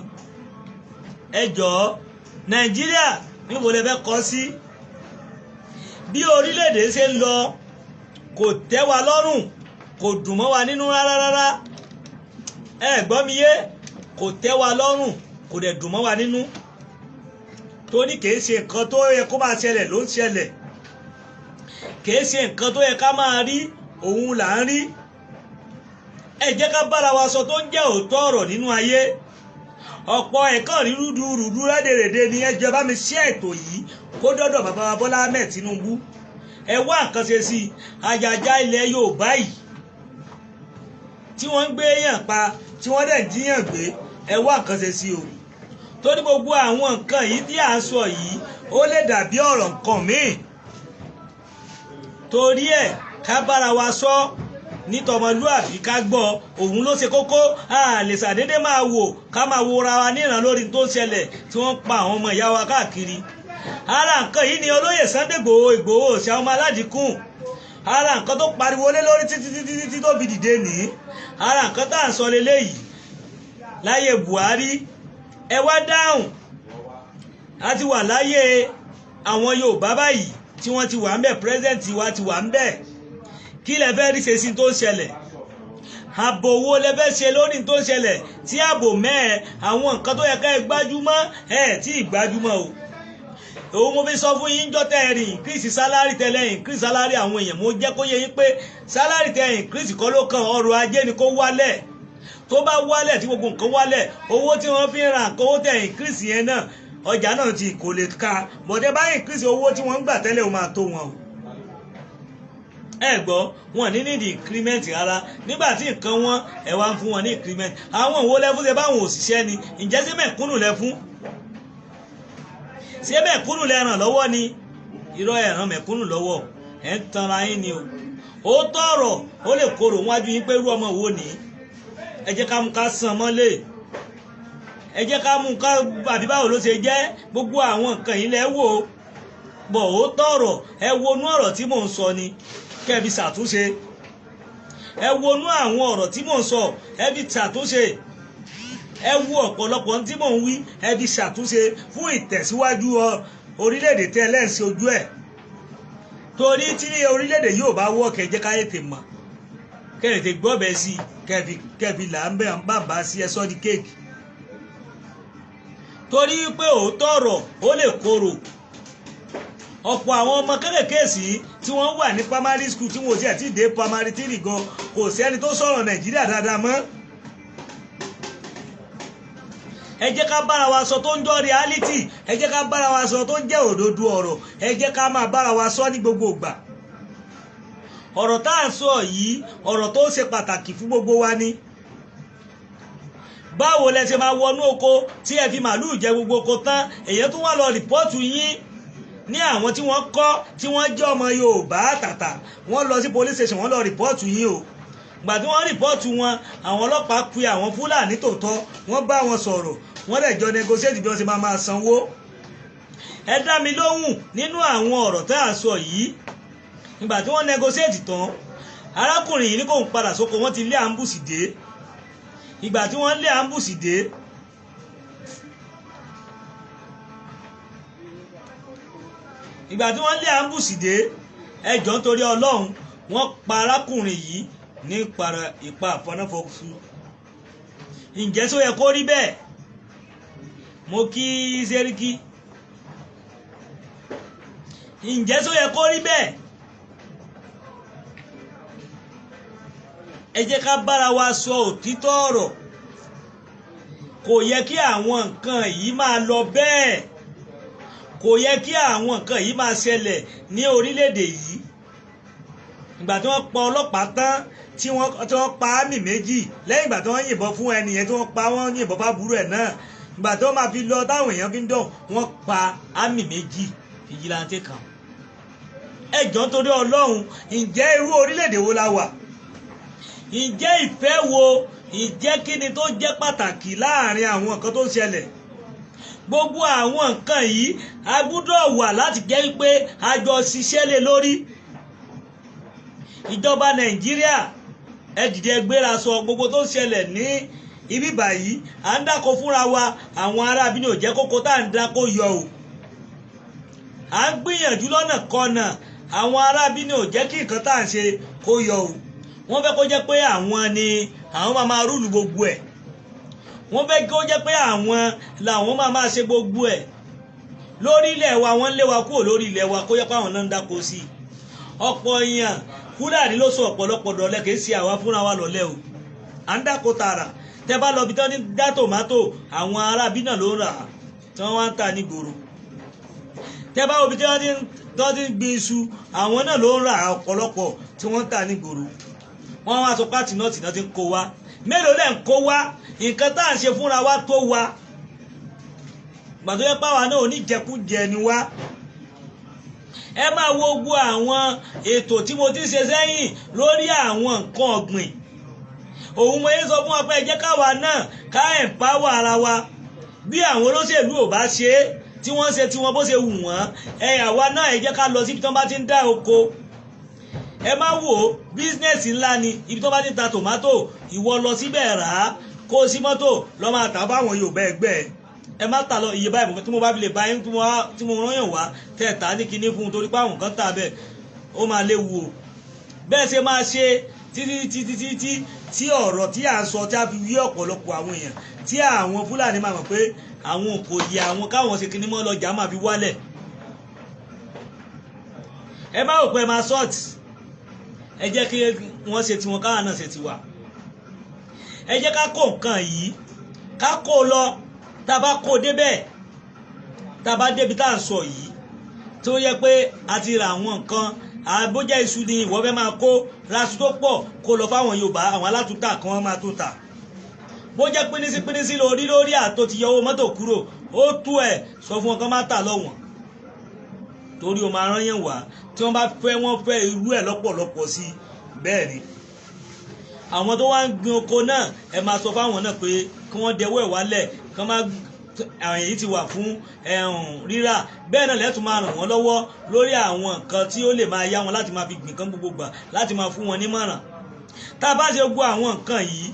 Ẹ jọ̀ọ́ Nàìjíríà níbo lẹ fẹ́ kọ́ sí? Bí orílẹ̀-èdè ṣe ń lọ kò tẹ́ wa lọ́rùn, kò dùn mọ́ wa nínú rárá. Ẹ gbọ́ mi yé, kò tẹ́ wa lọ́rùn, kò dẹ̀ dùn mọ́ wa nínú. Torí kìí ṣe nǹkan tó yẹ kó máa ṣẹlẹ̀ ló ń ṣẹlẹ̀. Kìí ṣe nǹkan tó yẹ ká máa rí òun là ń rí. Ẹ jẹ́ ká bára wa sọ tó ń jẹ́ òótọ́ ọ̀rọ̀ nínú ayé. Ọ̀pọ̀ ẹ̀kọ́ rí rúdurùdu rédèrèdè ni ẹ jẹ́ bá mi ṣe ètò yìí kó dọ́dọ̀ bàbá wa Bọ́lá Ahmed Tinubu. Ẹ wá nǹkan ṣe sí àjàjà ilẹ̀ Yorùbá yìí tí wọ́n ń gbé èèyàn pa tí wọ́n dẹ̀ jíyàn gbé, ẹ wá nǹkan ṣe sí o. Torí gbogbo àwọn nǹkan yìí tí à ń sọ yìí ó lè dàbí ọ̀rọ̀ nǹkan míì. Torí ẹ̀ ká bára wa sọ nítọmọlúàbí ká gbọ́, òun ló ṣe kókó. A lè ṣàdédé máa wò ká máa wora wa níran lórí tó ń ṣẹlẹ̀ tí wọ́n pa àwọn ọmọ ìyá wa káàkiri. Ara nǹkan yìí ni olóyè Sunday Ìgbòho ṣe ọmọ aládìkún. Ara nǹkan tó pariwo lé lórí títí tó fi dìde nìí. Ara nǹkan tá à ń sọ leléyìí láyé Buhari. Ẹ wá dáhùn, a ti wà láyé àwọn Yorùbá báyìí tí wọ́n ti wà ń bẹ̀, president wa ti wà ń bẹ̀. Kí lẹ fẹ́ rí ṣe sí tó ń ṣẹlẹ̀? Ààbò wo lẹ fẹ́ ṣe lórí tó ń ṣẹlẹ̀ tí ààbò mẹ́ẹ̀ àwọn nǹkan tó yẹ ká ẹ gbájúmọ́ tí ì gbájúmọ́ o. Òun mo fi sọ fún yín jọ́ tẹ́ ẹ rí increase salary tẹ́lẹ̀ increase salary àwọn èèyàn, mo jẹ́ kó yé yín pé salary tẹ́ increase kọ́ ló kan ọrọ̀ ajé ni kó wálẹ̀. Tó bá wálẹ̀ tí gbogbo nǹkan wálẹ̀, owó tí wọ́n fi ń ra nǹkan owó tẹ́ increase yẹn náà ọjà náà ti kò lè ka bọ̀dẹ́ bá increase owó tí wọ́n ń gbà tẹ́lẹ̀ ó máa tó wọn o ẹ gbọ́ wọn ní nídìí increment rárá nígbà tí nǹkan wọn ẹ wá ń fún wọn ní increment àwọn òwò lẹ́fún ṣe báwọn òṣìṣẹ́ ni ǹjẹ́ sí mẹ̀kúnnù lẹ́fún ṣé mẹ̀kúnnù lẹ ràn lọ́wọ́ ni irọ́ ẹ ràn mẹ̀kúnnù lọ́wọ́ ẹ̀ ń tanra yín ni o ó tọrọ ó lè korò wájú yín pé irú ọmọ wo ni ẹ jẹ́ ká mú ká sàn mọ́lé ẹ jẹ́ ká mú ká àbí báwo ló ṣe jẹ́ gbogbo àwọn nǹkan yìí lẹ́ wò bọ̀ ó tọrọ ẹ wonú ọ̀rọ̀ tí mò ń sọ ni kẹ́bi ṣàtúnṣe ẹ wonú àwọn ọ̀rọ̀ tí mò ń sọ ẹ bi ṣàtúnṣe ẹ wo ọ̀pọ̀lọpọ̀ tí mò ń wí ẹ bi ṣàtúnṣe fún ìtẹ̀síwájú orílẹ̀-èdè tẹ́ ẹlẹ́ǹsì ojú ẹ̀ torí tí orílẹ̀-èdè yóò bá wọ́ kẹjẹ́ káyé tè mọ̀ kẹ́rẹ̀ tè gbọ́bẹ̀ sí kẹ́bi là ń bá sí ẹ sọ́ di kéèkì torí pé òótọ́ ọ̀rọ̀ ó lè korò ọ̀pọ̀ àwọn ọmọ kéékèèké sí tí wọ́n wà ní primary school tí wọ́n ò tiẹ̀ tí dé primary 3 gan kò sẹ́ni tó sọ̀rọ̀ Nàìjíríà dáadáa mọ́ ẹ jẹ́ ká bára wa sọ tó ń jọ reality ẹ jẹ́ ká bára wa sọ tó ń jẹ́ òdodo ọ̀rọ̀ ẹ jẹ́ ká máa bára wa sọ ní gbogbo ìgbà ọ̀rọ̀ tá à ń sọ yìí ọ̀rọ̀ tó ṣe pàtàkì fún gbogbo wa ni báwo lẹ ṣe máa wọnú oko tí ẹ fi màálùú jẹ gbogbo oko tán èyí tún wá lọ rìpọ́ọ̀tù yín ní àwọn tí wọ́n kọ́ tí wọ́n jẹ́ ọmọ Yorùbá tàtà wọ́n lọ sí police station wọ́n lọ rìpọ́ọ̀tù yín o gbà tí wọ́n rìpọ́ọ̀tù wọn àwọn ọlọ́pàá pe àwọn Fúlàní tòótọ́ wọ́n bá wọn sọ̀rọ̀ wọ́n dẹ̀ jọ negotiate bí wọ́n ṣe máa sanwó ẹ dá mi lóhùn nínú àwọn ọ̀rọ̀ tá à ń sọ yìí ìgbà tí wọ́n negotiate tán arákùnrin yìí ní kò ń padà sóko wọ́n ti lé àmbùsì dé ìgbà tí wọ́n lé àmbùsì dé ẹjọ́ nítorí Ọlọ́run wọ́n pa arákùnrin yìí ní ìpa àfọnáfọ́sù ǹjẹ́ tó yẹ kó rí bẹ́ẹ̀ mo kí Sẹ́ríkì ǹjẹ́ tó yẹ kó rí bẹ́ẹ̀ ẹ jẹ́ ká bára wa sọ òtítọ́ ọ̀rọ̀ kò yẹ kí àwọn nǹkan yìí máa lọ bẹ́ẹ̀ kò yẹ kí àwọn nǹkan yìí máa ṣẹlẹ̀ ní orílẹ̀-èdè yìí ìgbà tí wọ́n pa ọlọ́pàá tán tí wọ́n pa ámì méjì lẹ́yìn ìgbà tí wọ́n yìnbọn fún ẹnìyẹn tí wọ́n pa wọ́n yìnbọn fábúrò ẹ̀ náà ìgbà tí wọ́n máa fi lọ táwọn èèyàn fi ń dán wọ́n pa ámì méjì fìjìláńtì kan ẹjọ́ nítorí Ọlọ́run ǹjẹ́ irú orílẹ̀-èdè wo la wà ǹjẹ́ ìfẹ́ wo ǹjẹ́ kíni tó jẹ́ pàtàkì láàrin àwọn nǹkan tó ń ṣẹlẹ̀ gbogbo àwọn nǹkan yìí a gbọ́dọ̀ wà láti jẹ́ pé a jọ ṣiṣẹ́ lé lórí ìjọba Nàìjíríà ẹ dìde gbéra sọ gbogbo tó ń ṣẹlẹ̀ ní ibi báyìí à ń dáko fúnra wa àwọn aráabí ní ò jẹ́ kókó tá à ń dáko yọ o à ń gbìyànjú lọ́nà kọ́nà àwọn aráabí ní ò jẹ́ kí nǹkan tá à ń ṣe kó yọ o wọ́n fẹ́ kó jẹ́ pé àwọn ni àwọn máa rúlù gbogbo ẹ̀ wọ́n fẹ́ kó jẹ́ pé àwọn làwọn máa ṣe gbogbo ẹ̀ lórí ilẹ̀ wa wọ́n lé wa kúrò lórí ilẹ̀ wa kó jẹ́ pé àwọn náà ń dáko sí i ọ̀pọ̀ èèyàn Fúlàní ló sọ ọ̀pọ̀lọpọ̀ dọ̀lẹ́ kì í ṣe àwa fúnra wa lọ́lẹ́ o à ń dáko tààrà tẹ́ bá lọ bí tán ní dá tòmátò àwọn aráabí náà ló ń rà á tí wọ́n wá ń tà nígboro tẹ́ bá wo bí tí wọ́n ti ń gbin iṣu àwọn náà ló ń rà ọ̀pọ̀lọpọ̀ tí wọ́n ń tà nígboro wọ́n wá sọ pátì náà tì náà ti ń kó wa mélòó lẹ́ ń kó wa nǹkan tá à ń ṣe fúnra wa tó wa gbàtó yẹ páwa náà oníjẹkújẹ ni wa ẹ máa wo gbogbo àwọn ètò tí mo ti ṣe sẹ́yìn lórí àwọn nǹkan ọ̀gbìn òun mo yẹn sọ fún wa pé ẹ jẹ́ káwa náà ká empower ara wa bí àwọn olóṣèlú ò bá ṣe é tí wọ́n ṣe tí wọ́n bó ṣe wù wọ́n àwa náà ẹ jẹ́ ká lọ síbi tí wọ́n bá ti ń dá oko ẹ má wò ó bísínẹ́sì ńlá ni ibi tí wọ́n bá ti ń ta tòmátò ìwọ lọ síbẹ̀ rà á kó sí mọ́tò lọ́ máa tà fáwọn Yorùbá ẹgbẹ́ ẹ má tà lọ iye báyìí tí mo bá fi lè bá yín tí mo rányàn wá tẹ̀ tà ní kinní fún un torí pé àwọn kan tà bẹ́ẹ̀ ó máa léwu o bẹ́ẹ̀ ṣe máa ṣe títí tí ọ̀rọ̀ tí à ń sọ tí a fi wí ọ̀pọ̀lọpọ̀ àwọn èèyàn tí àwọn Fúlàní máa mọ̀ pé àwọn kò yẹ àwọn káwọn ṣe kinní mọ́ lọ́jà máa fi wálẹ̀ ẹ má rò pé ẹ máa sọ́ọ̀tì ẹ jẹ́ kí wọ́n ṣe tiwọn káwọn náà ṣe tiwa ẹ jẹ́ ká kó nǹkan yìí ká kó lọ tá a bá kó débẹ̀ tá a bá débi tá à ń sọ yìí tó yẹ pé a ti ra àwọn nǹkan àbójá iṣu ni ìwọ fẹ́ máa kó raṣu tó pọ̀ kó lọ fáwọn Yorùbá àwọn alátúntà kan wọ́n máa tún tà bó jẹ́ pínísí lórí àtò ti yọ owó mọ́tò kúrò ó tú ẹ̀ sọ fún wọn kán má tà lọ́wọ́n torí o máa rán yẹn wá tí wọ́n bá fẹ́ wọ́n fẹ́ irú ẹ̀ lọ́pọ̀lọpọ̀ sí bẹ́ẹ̀ ni àwọn tó wá ń gbin oko náà ẹ máa sọ fáwọn náà pé kí wọ́n dẹwọ́ ẹ̀ wálẹ̀ kán má àwọn èyí ti wà fún rírà bẹ́ẹ̀ náà lẹ́tùn máa ràn wọ́n lọ́wọ́ lórí àwọn nǹkan tí ó lè máa yá wọn láti máa fi gbìn kán gbogbo gbà láti máa fún wọn nímọ̀ràn tá a bá ṣe gbọ́ àwọn nǹkan yìí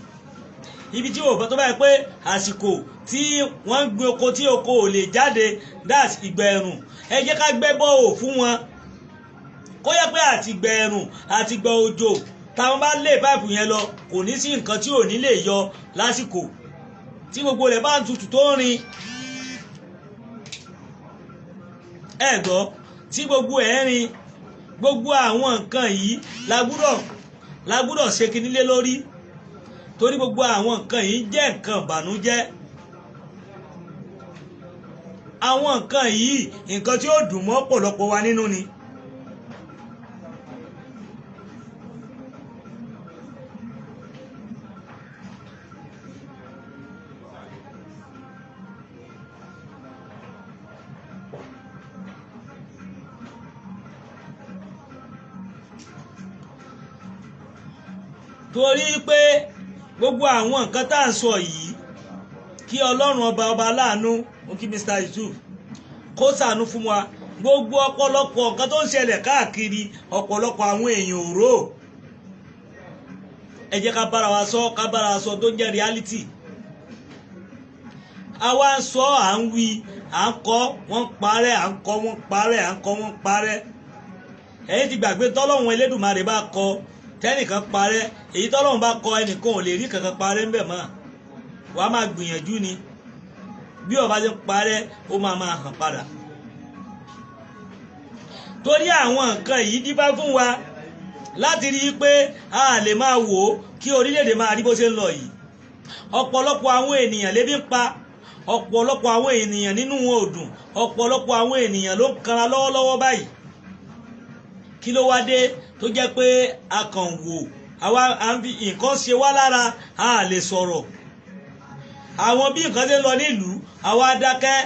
ibi tí òbá tó bá yẹ pé àsìkò tí wọ́n ń gbin oko tí oko ò lè jáde that's ìgbà ẹ̀rùn ẹ jẹ́ ká gbẹ́ bọ́ọ̀ fún wọn kó yẹ pé àtìgbà ẹ̀rùn àtìgbà òjò táwọn bá lé páìpù yẹn lọ kò ní sí nǹkan tí ò ní lè yọ lásìkò tí gbogbo rẹ̀ bá ń tutù tó ń rin ẹ gbọ́ tí gbogbo ẹ̀ ń rin gbogbo àwọn nǹkan yìí la gbúdọ̀ ṣe kíní lé lórí torí gbogbo àwọn nǹkan yìí jẹ́ nǹkan ìbànújẹ́ àwọn nǹkan yìí nǹkan tí ó dùn mọ́ ọ̀pọ̀lọpọ̀ wa nínú ni. torí pé gbogbo àwọn nǹkan tá à ń sọ yìí kí Ọlọ́run ọba aláàánú ó kí Mr. Yusuf kó ṣàánú fún wa gbogbo ọ̀pọ̀lọpọ̀ nǹkan tó ń ṣẹlẹ̀ káàkiri ọ̀pọ̀lọpọ̀ àwọn èèyàn ò rò ẹ jẹ́ ká bára wa sọ tó ń jẹ́ reality àwa ń sọ à ń wí à ń kọ́ wọ́n parẹ́ à ń kọ́ wọ́n parẹ́ à ń kọ́ wọ́n parẹ́ ẹ̀yin ti gbàgbé tọ́lọ́run Elédùmarè bá kọ tẹ́nìkan parẹ́ èyí tọ́lọ́run bá kọ ẹnìkan ò lè rí kankan parẹ́ ńbẹ̀ mọ́ wàá máa gbìyànjú ni bí ó bá ṣe ń parẹ́ ó máa hàn padà torí àwọn nǹkan yìí díbá fún wa láti rí i pé a lè máa wò ó kí orílẹ̀-èdè máa rí bó ṣe ń lọ yìí ọ̀pọ̀lọpọ̀ àwọn ènìyàn lébi ń pa ọ̀pọ̀lọpọ̀ àwọn ènìyàn nínú wọn ò dùn ọ̀pọ̀lọpọ̀ àwọn ènìyàn ló ń kanra lọ́wọ́lọ́wọ́ báyìí kí ló wá dé tó jẹ́ pé a kàn wò àwa nǹkan ṣe wá lára a lè sọ̀rọ̀ àwọn bí nǹkan ṣe ń lọ nílùú àwa dákẹ́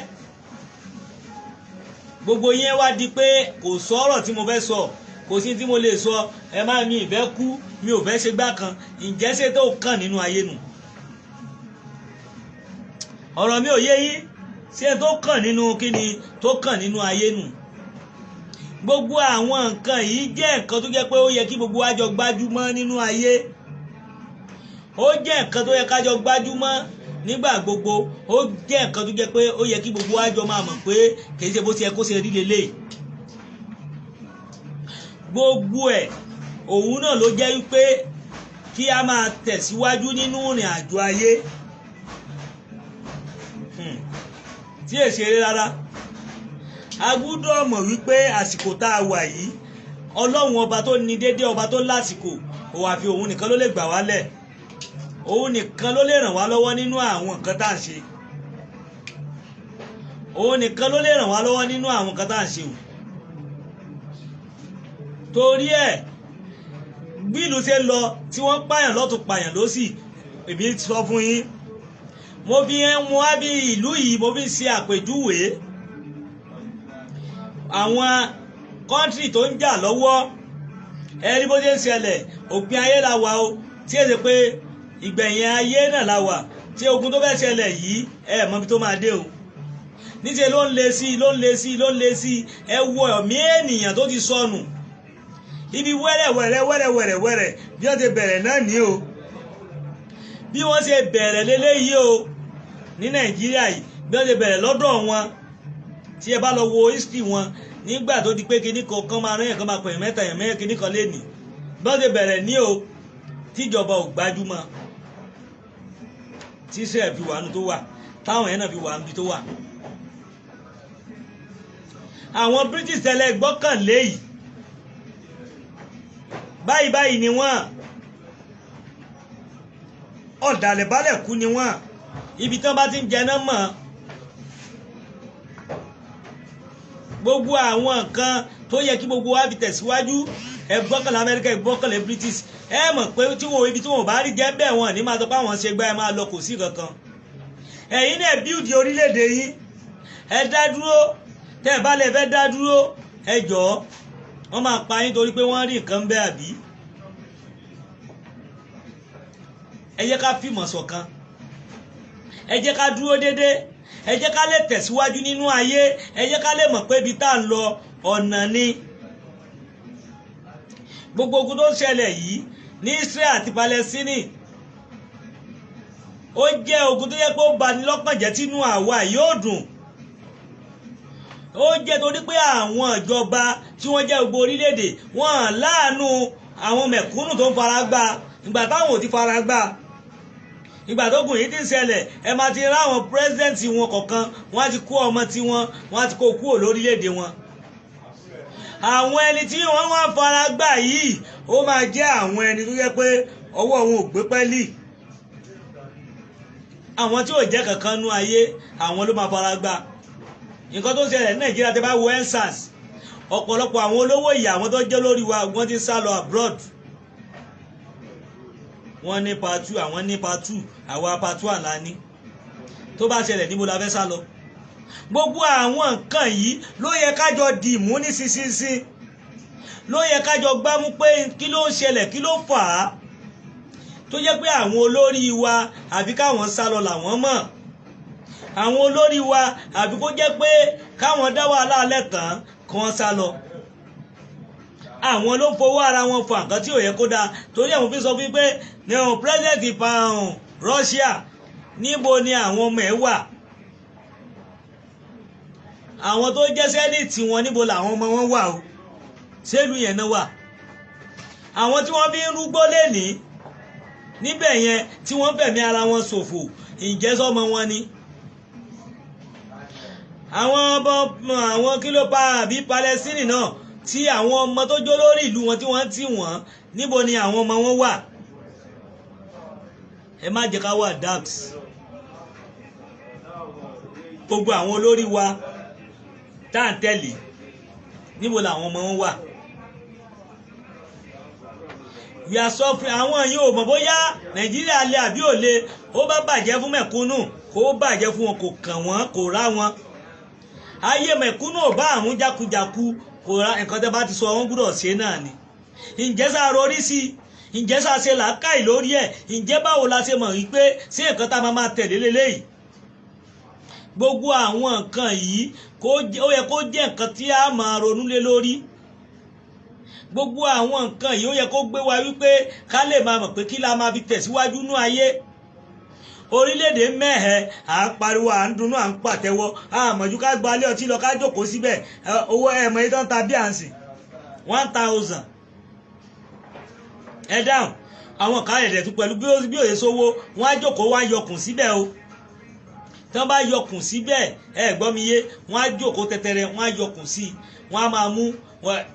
gbogbo yẹn wá di pé kò sọ̀rọ̀ tí mo fẹ́ sọ kò sí tí mo lè sọ ẹ má mi ìfẹ́ kú mi ò fẹ́ ṣe gbá kan ǹjẹ́ ṣe tó kàn nínú ayé nù ọ̀rọ̀ mi ò yé yín ṣé tó kàn nínú kíni tó kàn nínú ayé nù gbogbo àwọn nǹkan yìí jẹ́ nǹkan tó jẹ́ pé ó yẹ kí gbogbo wa jọ gbájúmọ́ nínú ayé ó jẹ́ nǹkan tó yẹ ká jọ gbájúmọ́ nígbà gbogbo ó jẹ́ nǹkan tó jẹ́ pé ó yẹ kí gbogbo wa jọ máa mọ̀ pé kì í ṣe bó ṣe yẹ kó ṣe rí lélẹ̀ gbogbo ẹ̀ òun náà ló jẹ́ wípé kí a máa tẹ̀síwájú nínú ìrìn àjò ayé tí èsì eré rárá a gbúdọ̀ mọ̀ wípé àsìkò tá a wà yìí Ọlọ́run ọba tó ní déédéé ọba tó lásìkò òun àfi òun nìkan ló lè gbà wálẹ̀ òun nìkan ló lè ràn wá lọ́wọ́ nínú àwọn nǹkan tá à ń ṣe òun nìkan ló lè ràn wá lọ́wọ́ nínú àwọn nǹkan tá à ń ṣe o torí ẹ̀ bí ìlú ṣe lọ tí wọ́n pààyàn lọ́tún pààyàn lósì èmi sọ fún yín mo fi mú wá bí ìlú yìí mo fi ṣe àpèjúwe àwọn kọ́ńtírì tó ń jà lọ́wọ́ ẹni bó ṣe ń ṣẹlẹ̀ òpin ayé la wà o tí èsè pé ìgbẹ̀yìn ayé náà la wà tí ogun tó fẹ́ ṣẹlẹ̀ yìí ẹ mọ̀ bí tó máa dé o níṣẹ́ ló ń le sí ló ń le sí ló ń le sí ẹ wo ẹ̀mí ènìyàn tó ti sọnù ibi wẹ́rẹ̀wẹ̀rẹ̀ bí wọ́n ti bẹ̀rẹ̀ náà ní o bí wọ́n ṣe bẹ̀rẹ̀ léléyìí o ní Nàìjíríà yìí bí wọ́n ṣe bẹ̀rẹ̀ lọ́dọ̀ wọn tí ẹ bá lọ wo history wọn nígbà tó di pé kinní kan máa rán yẹn kan máa pè mẹ́ta yẹn mẹ́rin kinní kan lénìí bí wọ́n ṣe bẹ̀rẹ̀ ní o tíjọba ò gbájúmọ́ tí Israel fi wà nù tó wà táwọn yẹn náà fi wà níbi tó wà àwọn British tẹ́lẹ̀ gbọ́kànlé yìí báyìí ni wọ́n ọ̀dàlẹ̀bálẹ̀ kú ni wọ́n ibi tí wọ́n bá ti ń jẹná mọ́ gbogbo àwọn nǹkan tó yẹ kí gbogbo wa fi tẹ̀síwájú ẹ gbọ́kànlé Amẹ́ríkà ẹ gbọ́kànlé British ẹ mọ̀ pé tí wọn ibi tí wọn ò bá rí jẹ́ bẹ́ẹ̀ wọn ní máa sọ pé àwọn ṣe gbá ẹ máa lọ kò sí kankan ẹ̀yin náà bíùdì orílẹ̀-èdè yín ẹ dá dúró tẹ́ ẹ bá lè fẹ́ dá dúró ẹ jọ̀ọ́ wọ́n máa pa yín torí pé wọ́n rí nǹkan bẹ́ẹ̀ àbí ẹ jẹ́ ká fìmọ̀ ṣọ̀kan ẹ jẹ́ ká dúró dédé ẹ jẹ́ ká lè tẹ̀síwájú nínú ayé ẹ jẹ́ ká lè mọ̀ pé ibi tá à ń lọ ọ̀nà ni gbogbo ogun tó ń ṣẹlẹ̀ yìí ní Israel àti Palestine ó jẹ́ ogun tó yẹ pé ó bani lọ́kàn jẹ́ tínú àwa yóò dùn ó jẹ́ torí pé àwọn ìjọba tí wọ́n jẹ́ gbogbo orílẹ̀-èdè wọ́n láàánú àwọn mẹ̀kúnnù tó ń fara gbá ìgbà táwọn ò ti fara gbá ìgbà tó gùn yìí ti ń ṣẹlẹ̀ ẹ máa ti ráwọn pírẹsidẹ́ǹtì wọn kọ̀ọ̀kan wọ́n á ti kó ọmọ tiwọn wọ́n á ti kó kúrò lórílẹ̀-èdè wọn àwọn ẹni tí wọ́n wá fara gbá yìí ó máa jẹ́ àwọn ẹni tó yẹ pé ọwọ́ wọn ò gbé pẹ́lí àwọn tí ò jẹ́ kankan nú ayé àwọn ló máa fara gbá nǹkan tó ń ṣẹlẹ̀ ní Nàìjíríà tẹ́ bá wo ensars ọ̀pọ̀lọpọ̀ àwọn olówó ìyá àwọn tó jẹ́ lórí wa wọ́n ti sá lọ abroad wọ́n ní part 2 àwọn ní part 2 àwa part 1 la ní tó bá ṣẹlẹ̀ níbo la fẹ́ sá lọ gbogbo àwọn nǹkan yìí ló yẹ kájọ dìmú ní sísínsín ló yẹ kájọ gbámú pé kí ló ń ṣẹlẹ̀ kí ló fà á tó jẹ́ pé àwọn olórí wa àbí káwọn sá lọ làwọn mọ̀ àwọn olórí wa àbí kó jẹ́ pé káwọn dá wàhálà alẹ́ tán kan sá lọ àwọn ló fowó ara wọn fún nǹkan tí ò yẹ kó dáa torí àwọn fi sọ fún pé ní ọ̀hún president Russia níbo ni àwọn ọmọ ẹ̀ wà àwọn tó jẹ́ sẹ́nìtì wọn níbo làwọn ọmọ wọn wà o ṣèlú yẹn náà wà àwọn tí wọ́n fi ń rúgbó lẹ́nìí níbẹ̀ yẹn tí wọ́n fẹ̀mí ara wọn ṣòfò ǹjẹ́ sọ́mọ wọn ni àwọn kí ló pa àbí Palestine náà tí àwọn ọmọ tó jó lórí ìlú wọn tí wọ́n tì wọ́n níbo ni àwọn ọmọ wọn wà ẹ má jẹ́ ká wà dax gbogbo àwọn olórí wa tá à ń tẹ̀lé níbo làwọn ọmọ wọn wà we are suffering àwọn yìí ò mọ̀ bóyá Nàìjíríà lè àbí ò lè ó bá bàjẹ́ fún mẹ̀kúnnù kó bàjẹ́ fún wọn kò kàn wọ́n kò rá wọn ayé mẹ̀kúnnù ò bá àwọn jákujàku kò rá nǹkan tẹ́ bá ti sọ wọ́n gbúdọ̀ ṣe náà ni ǹjẹ́ sá rorí sí ǹjẹ́ sá ṣe làákàì lórí ẹ̀ ǹjẹ́ báwo la ṣe mọ̀ wípé sí nǹkan tá a máa tẹ̀lé lélẹ́yìí gbogbo àwọn nǹkan yìí ó yẹ kó jẹ́ nǹkan tí a máa ronú lé lórí gbogbo àwọn nǹkan yìí ó yẹ kó gbé wa wípé ká lè máa mọ̀ pé kí la máa fi tẹ̀síwájú nú ayé orílẹ̀-èdè mẹ́hẹ̀ à ń pariwo à ń dunnú à ń pàtẹ́wọ́ àmọ̀jú ká gba ilé ọtí lọ ká jókòó síbẹ̀ owó ẹ̀mọ́ yìí tó ń ta bí àǹsì 1000 ẹ dáhùn àwọn kan ẹ̀dẹ̀ tún pẹ̀lú bí òye sówó wọ́n á jókòó wọ́n á yọkùn síbẹ̀ o tí wọ́n bá yọkùn síbẹ̀ ẹ gbọ́ mi yé wọ́n á jókòó tẹ́tẹ́rẹ́ wọ́n á yọkùn sí wọ́n á máa mú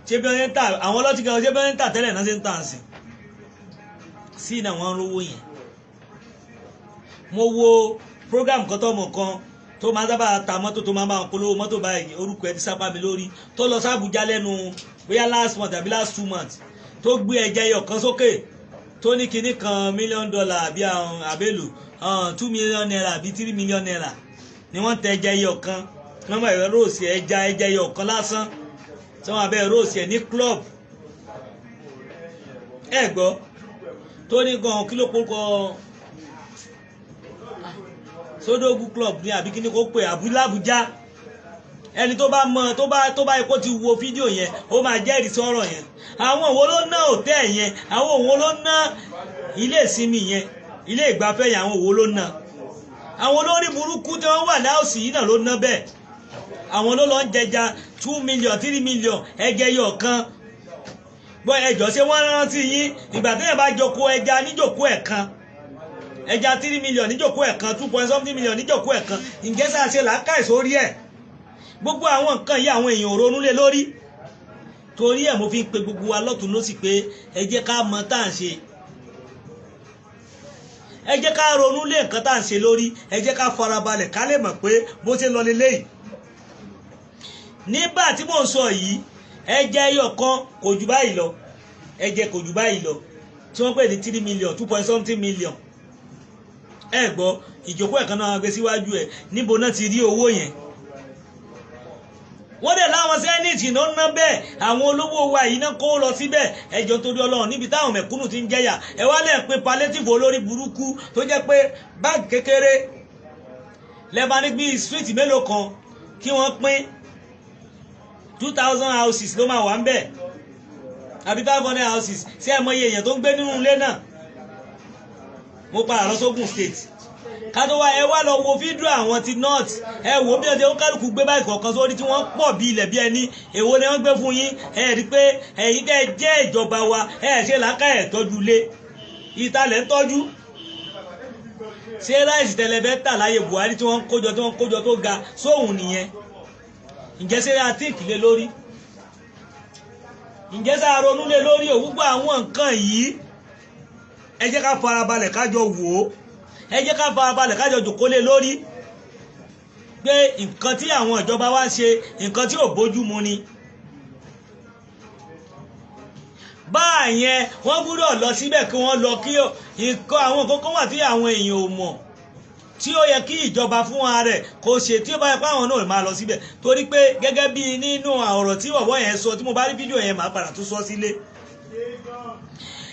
ṣé bí wọ́n ń tà àwọn ọlọ́tí kan ṣé bí wọ́n ń tà tẹ́lẹ̀ náà ṣe ń tà ń sìn sí náà wọ́n ń rówó yẹn mo wo program kan tọmọ kan tó máa sábà ta mọ́tò tó máa máa polówó mọ́tò báyìí orúkọ ẹ ti sápá mi lórí tó lọ sábùjá lẹ́nu bóyá last month àbí last 2 months tó gbé ẹja ẹyọ kan sókè tó ní kinní kan $1 million àbí àbélò 2 million naira àbí 3 million naira ni wọ́n tẹ ẹja ẹyọ kan wọ́n máa róòsì ẹja ẹyọ kan lásán tí wọ́n abẹ́ róòsì ẹ̀ ní club ẹ gbọ́ tó ní gan kí ló kórúkọ Sódógù club ní àbí kíní kó pè Àbújá ẹni tó bá mọ tó bá ikó ti wo fídíò yẹn ó máa jẹ́rìí sí ọ̀rọ̀ yẹn àwọn òwò ló ná hòtẹ́ẹ̀ yẹn àwọn òwò ló ná ilé ìsinmi yẹn ilé ìgbafẹ́ yẹn àwọn òwò ló ná àwọn olórí burúkú tí wọ́n wà láòsì yìí náà ló ná bẹ́ẹ̀ àwọn ló lọ ń jẹja 2 million 3 million ẹgẹ yọ kan gbọ́ ẹjọ́ ṣé wọ́n rántí yín ìgbà téèyàn bá jókòó ẹja níjókòó ẹ̀ kan ẹja 3 million níjókòó ẹ̀ kan 2.something million níjókòó ẹ̀ kan ǹjẹ́ sáà ṣe làákàì sórí ẹ̀ gbogbo àwọn nǹkan yìí àwọn èèyàn ronú lé lórí torí ẹ̀ mo fi ń pe gbogbo wa lọ́tún ló sì pé ẹ jẹ́ ká mọ tá à ń ṣe ẹ jẹ́ ká ronú lé nǹkan tá à ń ṣe lórí ẹ jẹ́ ká farabalẹ̀ ká lè mọ̀ pé bó ṣe lọ leléyìí nígbà tí mò ń sọ yìí ẹ̀jẹ̀ ẹyọ kan kò jù báyìí lọ ẹ̀jẹ̀ kò jù báyìí lọ tí wọ́n pè ní 3 million 2 million ẹ gbọ́ ìjókòó ẹ̀kan náà gbé síwájú ẹ̀ níbo náà ti rí owó yẹn wọ́n dẹ̀ láwọn sẹ́nìtì ló ń ná bẹ́ẹ̀ àwọn olówó wa yìí náà kó lọ síbẹ̀ ẹjọ́ torí ọlọ́run níbi táwọn mẹ̀kúnnù ti ń jẹ́yà ẹ wá lẹ́ẹ̀ pé palliative olórí burúkú tó jẹ́ pé báàgì kékeré lẹ́ẹ̀bá ní bíi street mélòó kan kí wọ́n pín 2000 houses ló máa wà ń bẹ̀ àbí 500 houses sí ẹ̀ mọ iye èèyàn tó ń gbé nínú ilé náà mo padà lọ sógun state kátó wá ẹ wá lọ wo fídíò àwọn ti north ẹ wò bí ọdẹ kálukú gbé báyìí kọ̀ọ̀kan sórí tí wọ́n pọ̀ bí ilẹ̀ bí ẹni èwo ni wọ́n gbé fún yín ẹ rí pé ẹ̀yin tẹ́ jẹ́ ìjọba wa ẹ ṣe làákà ẹ̀ tọ́jú lé ìtàlẹ̀ ń tọ́jú ṣé ráìsì tẹlẹfẹ́ tà láyé Buhari tí wọ́n kójọ tó ga sóhun nìyẹn ǹjẹ́ ṣe àtìkì lé lórí ǹjẹ́ sá ronú lé lórí òwúgbọ́ àwọn nǹkan yìí ẹ jẹ́ ká farabalẹ̀ kájọ wò ó ẹ jẹ́ ká farabalẹ̀ kájọ jòkó lé lórí pé nǹkan tí àwọn ìjọba wa ń ṣe nǹkan tí ò bójú mu ni báyẹn wọ́n gbúdọ̀ lọ síbẹ̀ kí wọ́n lọ kí nǹkan àwọn kókó wà tí àwọn èèyàn ò mọ̀ tí ó yẹ kí ìjọba fún ara rẹ̀ kó ṣe tí ó bá yẹ pé àwọn náà máa lọ síbẹ̀ torí pé gẹ́gẹ́ bí nínú ọ̀rọ̀ tí bọ̀bọ́ yẹn sọ tí mo bá rí fídíò yẹn máa padà tún sọ sílé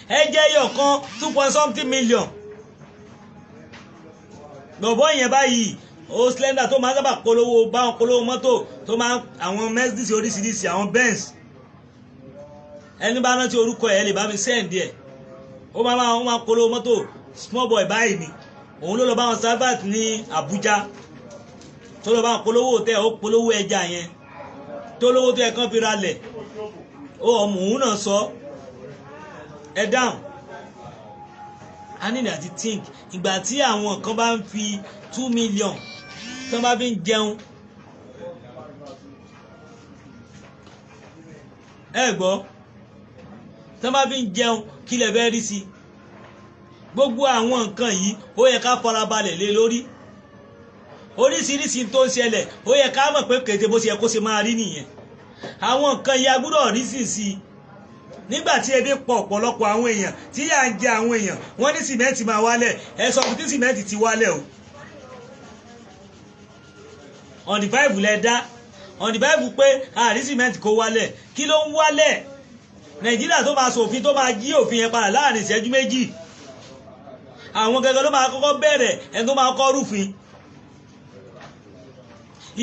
ẹ jẹ́ yọ̀ kan 2 million bọ̀bọ́ yẹn báyìí ó slender tó máa sábà polówó báwọn polówó mọ́tò tó máa àwọn Mercedes oríṣiríṣi àwọn Benz ẹni bá rántí orúkọ ẹ̀ lè bá mi send ẹ̀ ó máa polówó mọ́tò small boy báyìí ni òun ló lọ bá wọn Sabbath ní Abuja tó lọ bá wọn polówó tẹ ó polówó ẹja yẹn tó lówó tó yẹ kán fi ralẹ̀ ó ọmọ òun náà sọ ẹ dáhùn I need to think ìgbà tí àwọn kan bá ń fi 2 million tó bá fi ń jẹun ẹ gbọ́ tó bá fi ń jẹun kí lè fẹ́ rí sí gbogbo àwọn nǹkan yìí ó yẹ ká farabalẹ̀ lé lórí oríṣiríṣi tó ń ṣẹlẹ̀ ó yẹ ká mọ̀ pé kété bó ṣe yẹ kó ṣe máa rí nìyẹn àwọn nǹkan yìí a gbọ́dọ̀ rí sí nígbà tí ebi pọ̀ ọ̀pọ̀lọpọ̀ àwọn èèyàn tí yà ń jẹ àwọn èèyàn wọ́n ní sìmẹ́ǹtì máa wálẹ̀ ẹ sọ fún tí sìmẹ́ǹtì ti wálẹ̀ o on the Bible lẹ dá on the Bible pé àrí sìmẹ́ǹtì kó wálẹ̀ kí ló ń wálẹ̀ Nàìjíríà tó máa ṣòfin tó máa jí òfin yẹn padà láàrin ìṣẹ́jú méjì àwọn gẹ́gẹ́ ló máa kọ́kọ́ bẹ̀rẹ̀ ẹni tó máa kọ́ rúfin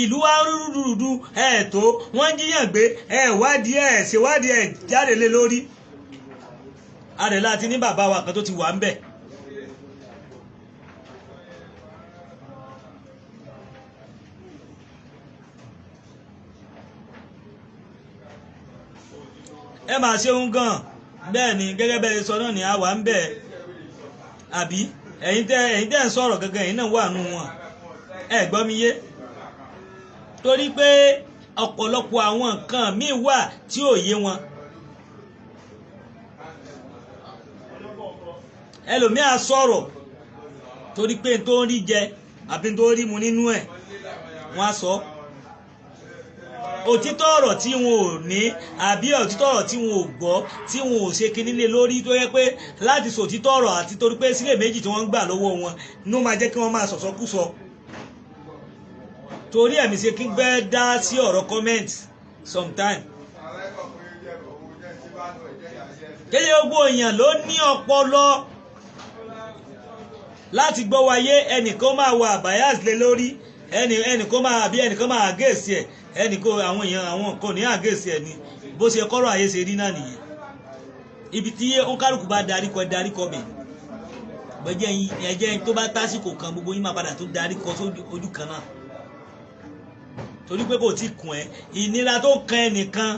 ìlú wa rúdurùdu ẹ̀ tó wọ́n jíyàn gbé ẹ̀ wádìí ẹ̀ ṣèwádìí ẹ̀ jáde lé lórí adẹ̀ láti ní bàbá wa kan tó ti wà ń bẹ̀. ẹ máa ṣeun gan bẹ́ẹ̀ ni gẹ́gẹ́ bẹ́ẹ̀ sọ náà ni a wà ń bẹ̀ àbí ẹ̀yin tẹ́ ń sọ̀rọ̀ gẹ́gẹ́ ẹ̀yin náà wà nù wọn ẹ gbọ́ mi yé torí pé ọ̀pọ̀lọpọ̀ àwọn nǹkan míì wà tí ò yé wọn ẹlòmíà sọ̀rọ̀ torí pé tó ń rí jẹ àbí tó rí mu nínú ẹ̀ wọ́n á sọ òtítọ́ ọ̀rọ̀ tí wọn ò ní àbí òtítọ́ ọ̀rọ̀ tí wọn ò gbọ́ tí wọn ò ṣe kinní lé lórí tó yẹ pé láti sòtítọ́ ọ̀rọ̀ àti torí pé sílẹ̀ méjì tí wọ́n ń gbà lọ́wọ́ wọn ló máa jẹ́ kí wọ́n máa sọ̀sọ́kúsọ torí ẹ̀mí ṣe kí gbẹ́ dá sí ọ̀rọ̀ comment sometime kéye gbogbo èèyàn ló ní ọpọlọ láti gbọ́ wáyé ẹnìkan máa wà bias lé lórí ẹnìkan máa àbí ẹnìkan máa àgéèsì ẹ̀ ẹnìkan àwọn èèyàn àwọn nǹkan ní àgéèsì ẹ̀ ni bó ṣe kọ́rọ̀ ayé ṣe rí náà nìyẹn ibi tí oníkálùkù bá darí kọ bẹ̀ gbẹ́jẹ́ ẹ̀jẹ̀ tó bá tásìkò kan gbogbo yín máa padà tó darí kọ sójú kan náà torí pé kò tí kùn ẹ́ ìnira tó kan ẹnìkan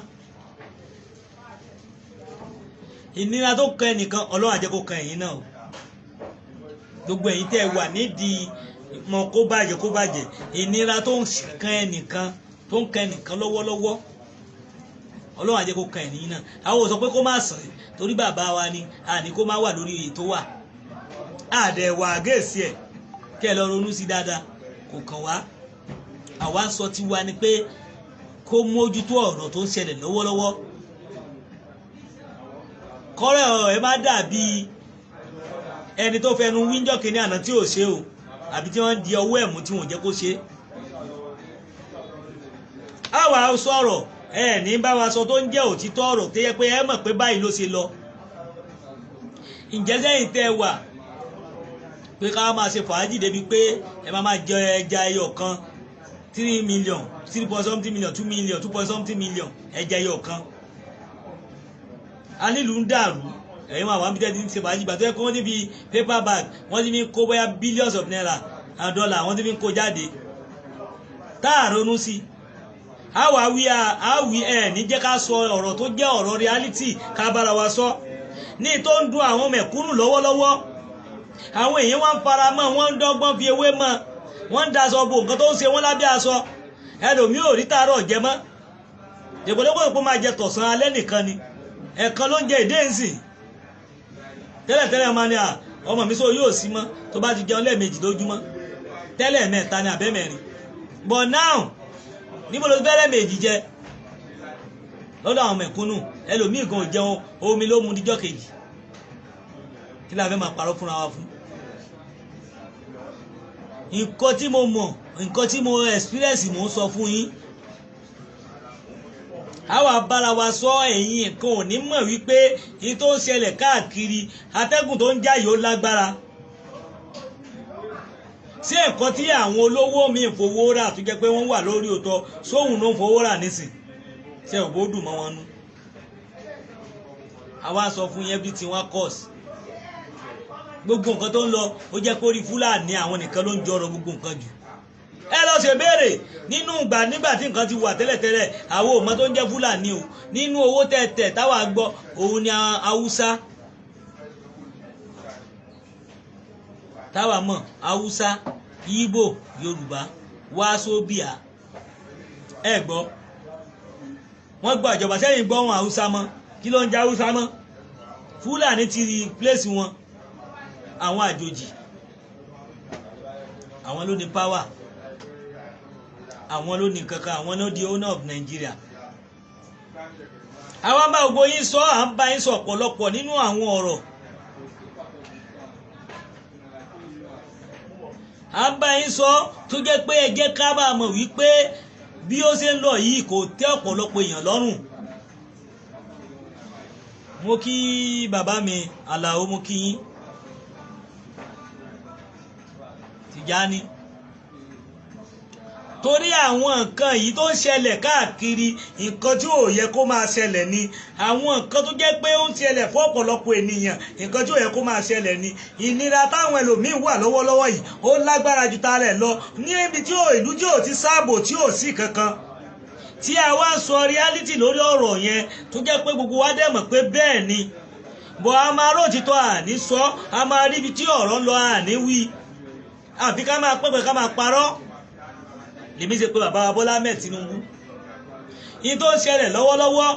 Ọlọ́run á jẹ́ kó kan ẹ̀yin náà o gbogbo ẹ̀yin tẹ́ wà nídìí mọ kó bàjẹ́ ìnira tó ń kan ẹnìkan lọ́wọ́lọ́wọ́ Ọlọ́run á jẹ́ kó kan ẹ̀yin náà àwọn ò sọ pé kó má sàn torí bàbá wa ni àní kó má wà lórí èyí tó wà àdẹ̀wà àgéèsì ẹ̀ kẹ́ ẹ lọ ronú sí dáadáa kò kàn wá àwa sọ ti wa ni pé kó mójútó ọ̀rọ̀ tó ń ṣẹlẹ̀ lọ́wọ́lọ́wọ́ kọ́rẹ́ ọ̀rọ̀ ẹ má dàbí ẹni tó fẹnu wíńjọ́ kìíní àná tí ò ṣe o àbí tí wọ́n di ọwọ́ ẹ̀ mú tí wọ́n jẹ́ kó ṣe. àwa sọ̀rọ̀ ẹ ní bá wa sọ tó ń jẹ́ òtítọ́ ọ̀rọ̀ tó yẹ pé ẹ mọ̀ pé báyìí ló ṣe lọ. ǹjẹ́ sẹ́yìn tẹ́ wà pé ká máa ṣe fàájì débi pé ẹ máa jẹ ẹja ẹyọ kan 3 million 3.something million 2 million 2.something million ẹja ẹyọ kan. a nílùú ń dàrú ẹ̀yin máa wà níbi tẹ́tí ń ṣe fàájì gbà tó yẹ kó wọ́n ti fi paper bag wọ́n ti fi kó bóyá billions of naira and dollar wọ́n ti fi kó jáde tá a ronú sí àwí ẹ̀ ní jẹ́ ká sọ ọ̀rọ̀ tó jẹ́ ọ̀rọ̀ reality ká bára wa sọ ní tó ń dùn àwọn mẹ̀kúnnù lọ́wọ́lọ́wọ́ àwọn èèyàn wọ́n ń fara mọ́ wọ́n ń dọ́gbọ́n fi ewé mọ́ wọ́n ń daṣọ bo nǹkan tó ń ṣe wọ́n lábẹ́ aṣọ ẹlòmíì ò rí tààrọ̀ jẹ mọ́ dègbòdègbò pé máa jẹ tọ̀sán alẹ́ nìkan ni ẹ̀kan ló ń jẹ ìdé ǹsìn tẹ́lẹ̀tẹ́lẹ̀ máa ní ọmọ mi sọ yóò sí mọ́ tó bá ti jẹun lẹ́ẹ̀mejì lójúmọ́ tẹ́lẹ̀ mẹ́ta ni àbẹ́mẹ́rin but now níbo ló fẹ́rẹ̀ méjì jẹ lọ́dọ̀ àwọn mẹ̀kúnnù ẹlòmíì gan ò jẹun omi ló mu díjọ́ kejì kí la fẹ́ máa parọ́ fúnra wa fún. nǹkan tí mo mọ̀ nǹkan tí mo experience mo ń sọ fún yín àwa bára wa sọ ẹ̀yin nǹkan ò ní mọ̀ wípé ní tó ń ṣẹlẹ̀ káàkiri atẹ́gùn tó ń jáyò lágbára sí nǹkan tí àwọn olówó míì fowó rà tó jẹ́ pé wọ́n wà lórí òótọ́ sóhun ló ń fowó rà nísìn ṣe ò bó dùn mọ́ wọn nú àwa sọ fún yẹn bí tí wọ́n course gbogbo nǹkan tó ń lọ ó jẹ́ kó rí Fúlàní àwọn nìkan ló ń jọrọ gbogbo nǹkan jù ẹ lọ ṣe béèrè nínú ìgbà nígbà tí nǹkan ti wà tẹ́lẹ̀tẹ́lẹ̀ àwọn ọmọ tó ń jẹ́ Fúlàní o nínú owó tẹ̀tẹ̀ táwa gbọ́ òun ni Haúsá táwa mọ̀ Haúsá Ìgbò Yorùbá Wàsóbíà ẹ gbọ́ wọ́n gba ìjọba sẹ́yìn gbọ́ wọn Haúsá mọ́ kí ló ń jẹ́ Haúsá mọ́ Fúlàní ti replace wọn àwọn àjòjì àwọn ló ní power àwọn ló ní kankan àwọn ló di owner of Nigeria àwọn bá gbogbo yín sọ à ń bá yín sọ ọ̀pọ̀lọpọ̀ nínú àwọn ọ̀rọ̀ à ń bá yín sọ tó jẹ́ pé ẹ jẹ́ ká bá mọ̀ wípé bí ó ṣe ń lọ yìí kò tẹ́ ọ̀pọ̀lọpọ̀ èèyàn lọ́rùn. mo kí bàbá mi Àlàó mo kí yín Tìjání torí àwọn nǹkan yìí tó ń ṣẹlẹ̀ káàkiri nǹkan tí ò yẹ kó máa ṣẹlẹ̀ ni àwọn nǹkan tó jẹ́ pé ó ń ṣẹlẹ̀ fún ọ̀pọ̀lọpọ̀ ènìyàn nǹkan tí ò yẹ kó máa ṣẹlẹ̀ ni ìnira táwọn ẹlòmíín wà lọ́wọ́lọ́wọ́ yìí ó lágbára ju tarẹ̀ lọ ní ibi tí ìlú tí ò ti sáàbò tí ò sí kankan tí a wá ń sọ reality lórí ọ̀rọ̀ yẹn tó jẹ́ pé gbogbo wa dẹ̀ mọ̀ pé bẹ́ẹ̀ ni bọ̀ a máa róòtítọ́ àní sọ a máa rí ibi tí ọ̀rọ̀ ń lọ àní wí àfi ká máa pẹ́pẹ́ ká máa parọ́ lèmi ṣe pé bàbá Bọ́lá Ahmed Tinubu yìí tó ń ṣẹlẹ̀ lọ́wọ́lọ́wọ́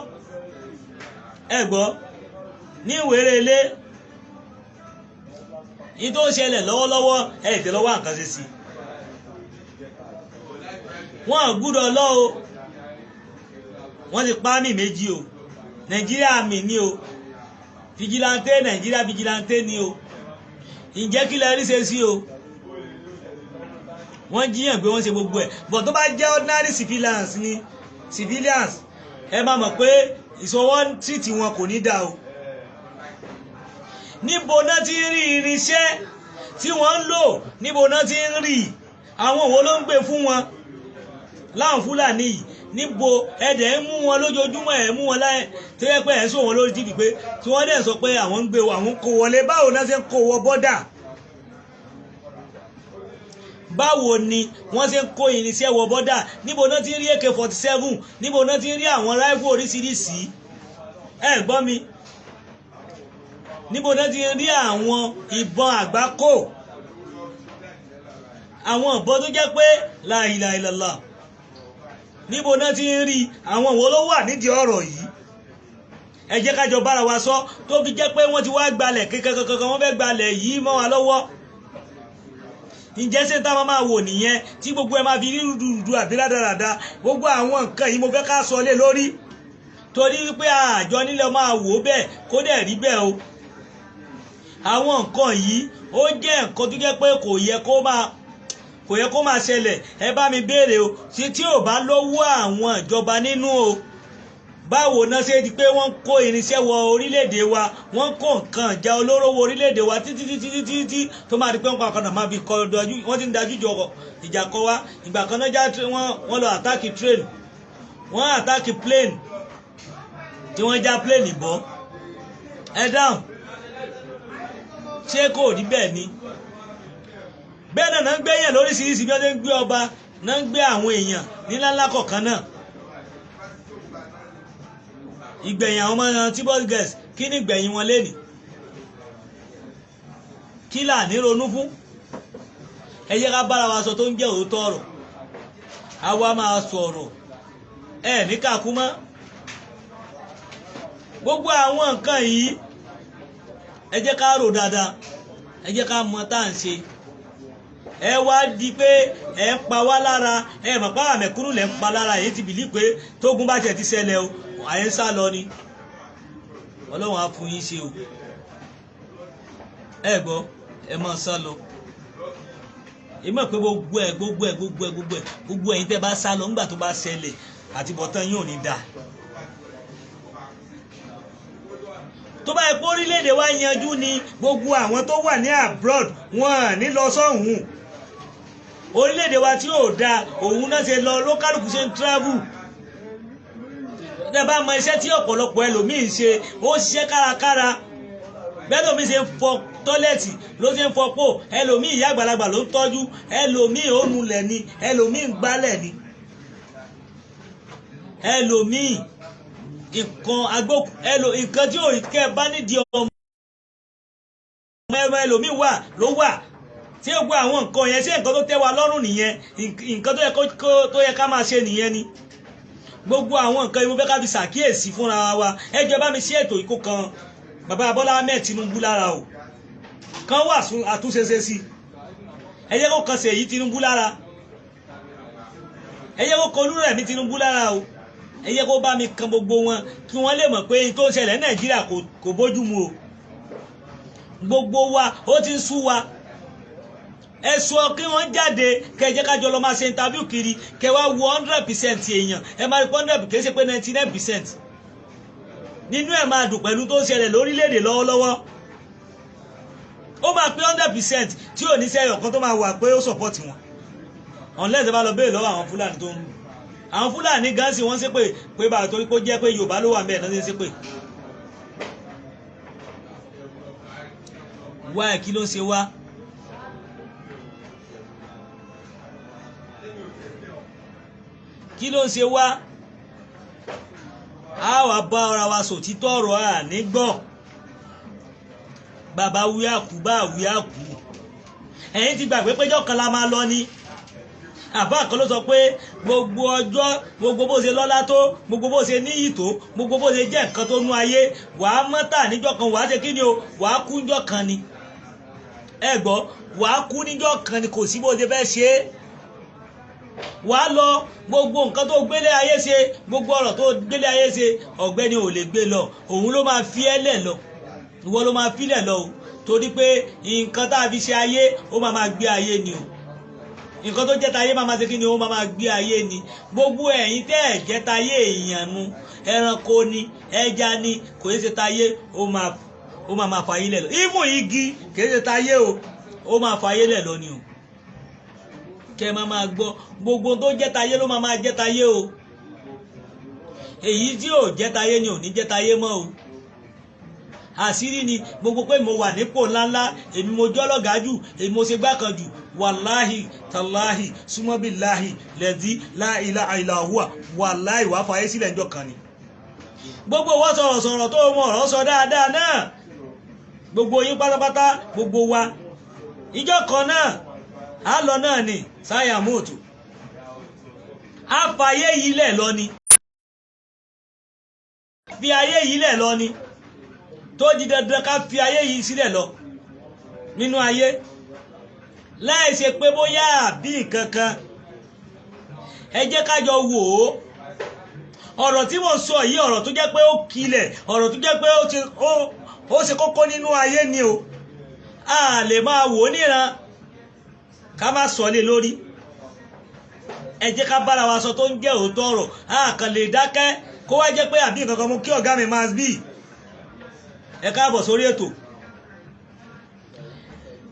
ẹ gbọ́ ní ìwéré ilé yìí tó ń ṣẹlẹ̀ lọ́wọ́lọ́wọ́ ẹ tẹ́ lọ́wọ́ nǹkan ṣe sí wọ́n gbúdọ̀ lọ o wọ́n ti pa mí méjì o Nàìjíríà mi ní o fìjìláńtẹ́ Nàìjíríà fìjìláńtẹ́ ni o ǹjẹ́ kí lẹ rí ṣe sí o wọ́n jíyàn pé wọ́n ṣe gbogbo ẹ̀ but tó bá jẹ́ ordinary civilians ni civilians ẹ máa mọ̀ pé ìṣọwọ́ tìtì wọn kò ní dá o níbo náà ti rí irinṣẹ́ tí wọ́n ń lò níbo náà ti ń rí àwọn òwò ló ń gbé fún wọn láwọn Fúlàní yìí níbo ẹ̀dẹ̀ ń mú wọn lójoojúmọ́ ẹ̀ mú wọn láyé tó yẹ pé ẹ̀ ń sọ wọn lórí títì pé tí wọ́n dẹ̀ sọ pé àwọn ń gbé àwọn kò wọlé báwo náà ṣe ń kó wọ bọ́dà báwo ni wọ́n ṣe ń kó irinṣẹ́ wọ bọ́dà níbo náà ti ń rí AK-47 níbo náà ti ń rí àwọn ráìfù oríṣiríṣi ẹ gbọ́ mi níbo náà ti ń rí àwọn ìbọn àgbákò àwọn ìbọn tó jẹ́ pé la ilaha illallah níbo náà ti ń rí àwọn wo ló wà nídìí ọ̀rọ̀ yìí ẹ jẹ́ ká jọ bára wa sọ tó fi jẹ́ pé wọ́n ti wá gbalẹ̀ kankan wọ́n fẹ́ gbalẹ̀ yìí mọ́ wa lọ́wọ́ ǹjẹ́ ṣé tá a máa wò nìyẹn tí gbogbo ẹ máa fi rí rúdurùdu àbí rádaràda gbogbo àwọn nǹkan yìí mo fẹ́ ká sọ lé lórí torí wípé àjọ nílẹ̀ máa wò ó bẹ́ẹ̀ kó dẹ̀ rí bẹ́ẹ̀ o àwọn nǹkan yìí ó jẹ́ nǹkan tó jẹ́ pé kò yẹ kó máa ṣẹlẹ̀ ẹ bá mi béèrè o tí ò bá lówó àwọn ìjọba nínú o báwo náà ṣe di pé wọ́n kó irinṣẹ́ wọ orílẹ̀-èdè wa wọ́n kó nǹkan ìjà olóró wọ orílẹ̀-èdè wa títí tó máa di pé wọ́n pa ọ̀kan náà máa fi kọ́ dojú wọ́n ti ń dájú jọ ìjà kọ wá ìgbà kan náà já wọ́n lọ àtáàkì train wọ́n àtáàkì plane tí wọ́n já plane bọ́ ẹ dáhùn ṣé kò rí bẹ́ẹ̀ ni bẹ́ẹ̀ náà ń gbé èèyàn lóríṣiríṣi bí wọ́n ti ń gbé ọba náà ń gbé àwọn èèyàn níláńlá kọ̀ọ̀kan náà ìgbẹ̀yìn àwọn ọmọ tí boys girls kí ni ìgbẹ̀yìn wọn lénìí kí là ní ronú fún ẹ yẹ ká bára wa sọ tó ń jẹ́ òótọ́ ọ̀rọ̀ àwa máa sọ̀rọ̀ ẹ ní kàkú mọ́ gbogbo àwọn nǹkan yìí ẹ jẹ́ ká rò dáadáa ẹ jẹ́ ká mọ tá à ń ṣe ẹ wá di pé ẹ ń pa wá lára ẹ mọ̀ pé àmẹ̀kúrú lẹ̀ ń pa lára èyí ti bìlí pé tógun bá tiẹ̀ ti ṣẹlẹ̀ o àyè ń sá lọ ni ọlọ́run á fún yín ṣe o ẹ gbọ́ ẹ máa sá lọ ẹ mọ̀ pé gbogbo ẹ̀yin tẹ́ bá sá lọ nígbà tó bá ṣẹlẹ̀ àtibọ̀tán yín ò ní dáa. tó bá yẹ kó orílẹ̀-èdè wa yanjú ni gbogbo àwọn tó wà ní abroad wọn ní lọ sọ́hùn orílẹ̀-èdè wa tí ò dáa òun náà ṣe lọ lókàlùkù ṣe ń travel tẹ́ bá mọ iṣẹ́ tí ọ̀pọ̀lọpọ̀ ẹlòmíì ṣe ó ṣiṣẹ́ kárakára bẹ́ẹ̀ lómi ṣe ń fọ tọ́lẹ̀tì ló ṣe ń fọ pò ẹlòmíì ìyá àgbàlagbà ló ń tọ́jú ẹlòmíì ó nulẹ̀ ni ẹlòmíì ń gbálẹ̀ ni ẹlòmíì nǹkan tí ò kẹ́ bá nídìí ọmọ ẹlòmíì wà ló wà tí ó gbọ́ àwọn nǹkan yẹn ṣé nǹkan tó tẹ́ wa lọ́rùn nìyẹn nǹkan tó yẹ ká máa ṣe nìyẹn ni gbogbo àwọn nǹkan yìí mo fẹ́ ká fi ṣàkíyèsí fúnra wa ẹ jọ̀ọ́ bá mi ṣe ètò ìkó kan bàbá Bọ́lá Ahmed Tinubu lára o kan wà àtúnṣe sí ẹ jẹ́ kó kan ṣe èyí Tinubu lára ẹ jẹ́ kó kan Olúrẹ̀mí Tinubu lára o ẹ jẹ́ kó bá mi kan gbogbo wọn kí wọ́n lè mọ̀ pé tó ń ṣẹlẹ̀ Nàìjíríà kò bójú mu o gbogbo wa ó ti ń sú wa ẹ sọ kí wọ́n jáde kẹjẹ kájọ lọ máa ṣe interview kiri kẹ wá wo 100% èèyàn ẹ máa rí 100 kì í ṣe pé 99% nínú ẹ máa dùn pẹ̀lú tó ń ṣẹlẹ̀ lórílẹ̀‐èdè lọ́wọ́lọ́wọ́ ó máa pé 100% tí ò ní sẹ́yọ̀ kan tó máa wà pé ó support wọn unless ẹ bá lọ béèrè lọ́wọ́ àwọn Fúlàní tó ń àwọn Fúlàní gan sí wọ́n ṣe pé bá torí kó jẹ́ pé Yorùbá ló wà mẹ́ẹ̀ náà ṣe pé wá ẹ̀ kí ló ń ṣe wá kí ló ń ṣe wá a wà bá ara wa sòtítọ́ ọ̀rọ̀ à nígbọ́ bàbá wíyàkú bá wíyàkú ẹ̀yin ti gbàgbé péjọ́ kan la máa lọ ni àbá kan ló sọ pé gbogbo ọjọ́ gbogbo bó ṣe lọ́lá tó gbogbo bó ṣe níyì tó gbogbo bó ṣe jẹ́ nǹkan tó nú ayé wàá mọ́tà níjọ́ kan wàá ṣe kí ni o wàá kú níjọ́ kan ni ẹ gbọ́ wàá kú níjọ́ kan ni kò sí bó ṣe fẹ́ ṣe é wàá lọ gbogbo nǹkan tó gbélé ayé ṣe gbogbo ọ̀rọ̀ tó gbélé ayé ṣe ọ̀gbẹ́ni ò lè gbé lọ òun ló máa fi ẹ́ lẹ̀ lọ ìwọ ló máa fi lẹ̀ lọ o torí pé nǹkan tá a fi ṣe ayé ó máa gbé ayé ni o nǹkan tó jẹ́ tayé máa ṣe kí ni ó máa gbé ayé ni gbogbo ẹ̀yin tẹ́ ẹ̀ jẹ́ tayé èèyàn nu ẹranko ni ẹja ni kò yẹ ṣe tayé ó máa fàyè lẹ̀ lọ ìmú igi kì í ṣe tayé o ó máa fàyè lẹ̀ lọ ni o kẹ́ máa gbọ́ gbogbo tó jẹ́ tayé ló máa jẹ́ tayé o èyí tí ò jẹ́ tayé ni ò ní jẹ́ tayé mọ́ o àṣírí ni gbogbo pé mo wà nípò ńláńlá èmi mo jọ́ lọ́gàá jù èmi mo ṣe gbá kan jù wàláhì tàláhì súnmọ́bìláhì lẹ́dí láìlà àìlàhùwà wàláhì wàá fàyè sílẹ̀ ńjọ́ kan ni gbogbo wọ́n sọ̀rọ̀ tó mọ̀ ọ̀rọ̀ sọ dáadáa náà gbogbo yín pátápátá gbogbo wa ìjọ kan náà á lọ náà ni sáyà mọ́tò á fàyè yìí lẹ̀ lọ ni fi ayé yìí lẹ̀ lọ ni tó di dandan ká fi ayé yìí sílẹ̀ lọ nínú ayé láì ṣe pé bóyá àbí nǹkan kan. Ẹ jẹ́ ká jọ wò ó. Ọ̀rọ̀ tí mo sọ yìí ọ̀rọ̀ tó jẹ́ pé ó kilẹ̀, ọ̀rọ̀ tó jẹ́ pé ó ṣe kókó nínú ayé ni o. A lè máa wò ó níran ká má sọ lé lórí. Ẹ jẹ́ ká bára wa sọ tó ń jẹ́ òótọ́ ọ̀rọ̀. A kàn lè dákẹ́ kó wá jẹ́ pé àbí nǹkan kan mú kí ọ̀gá mi máa bí. Ẹ káàbọ̀ sórí ètò.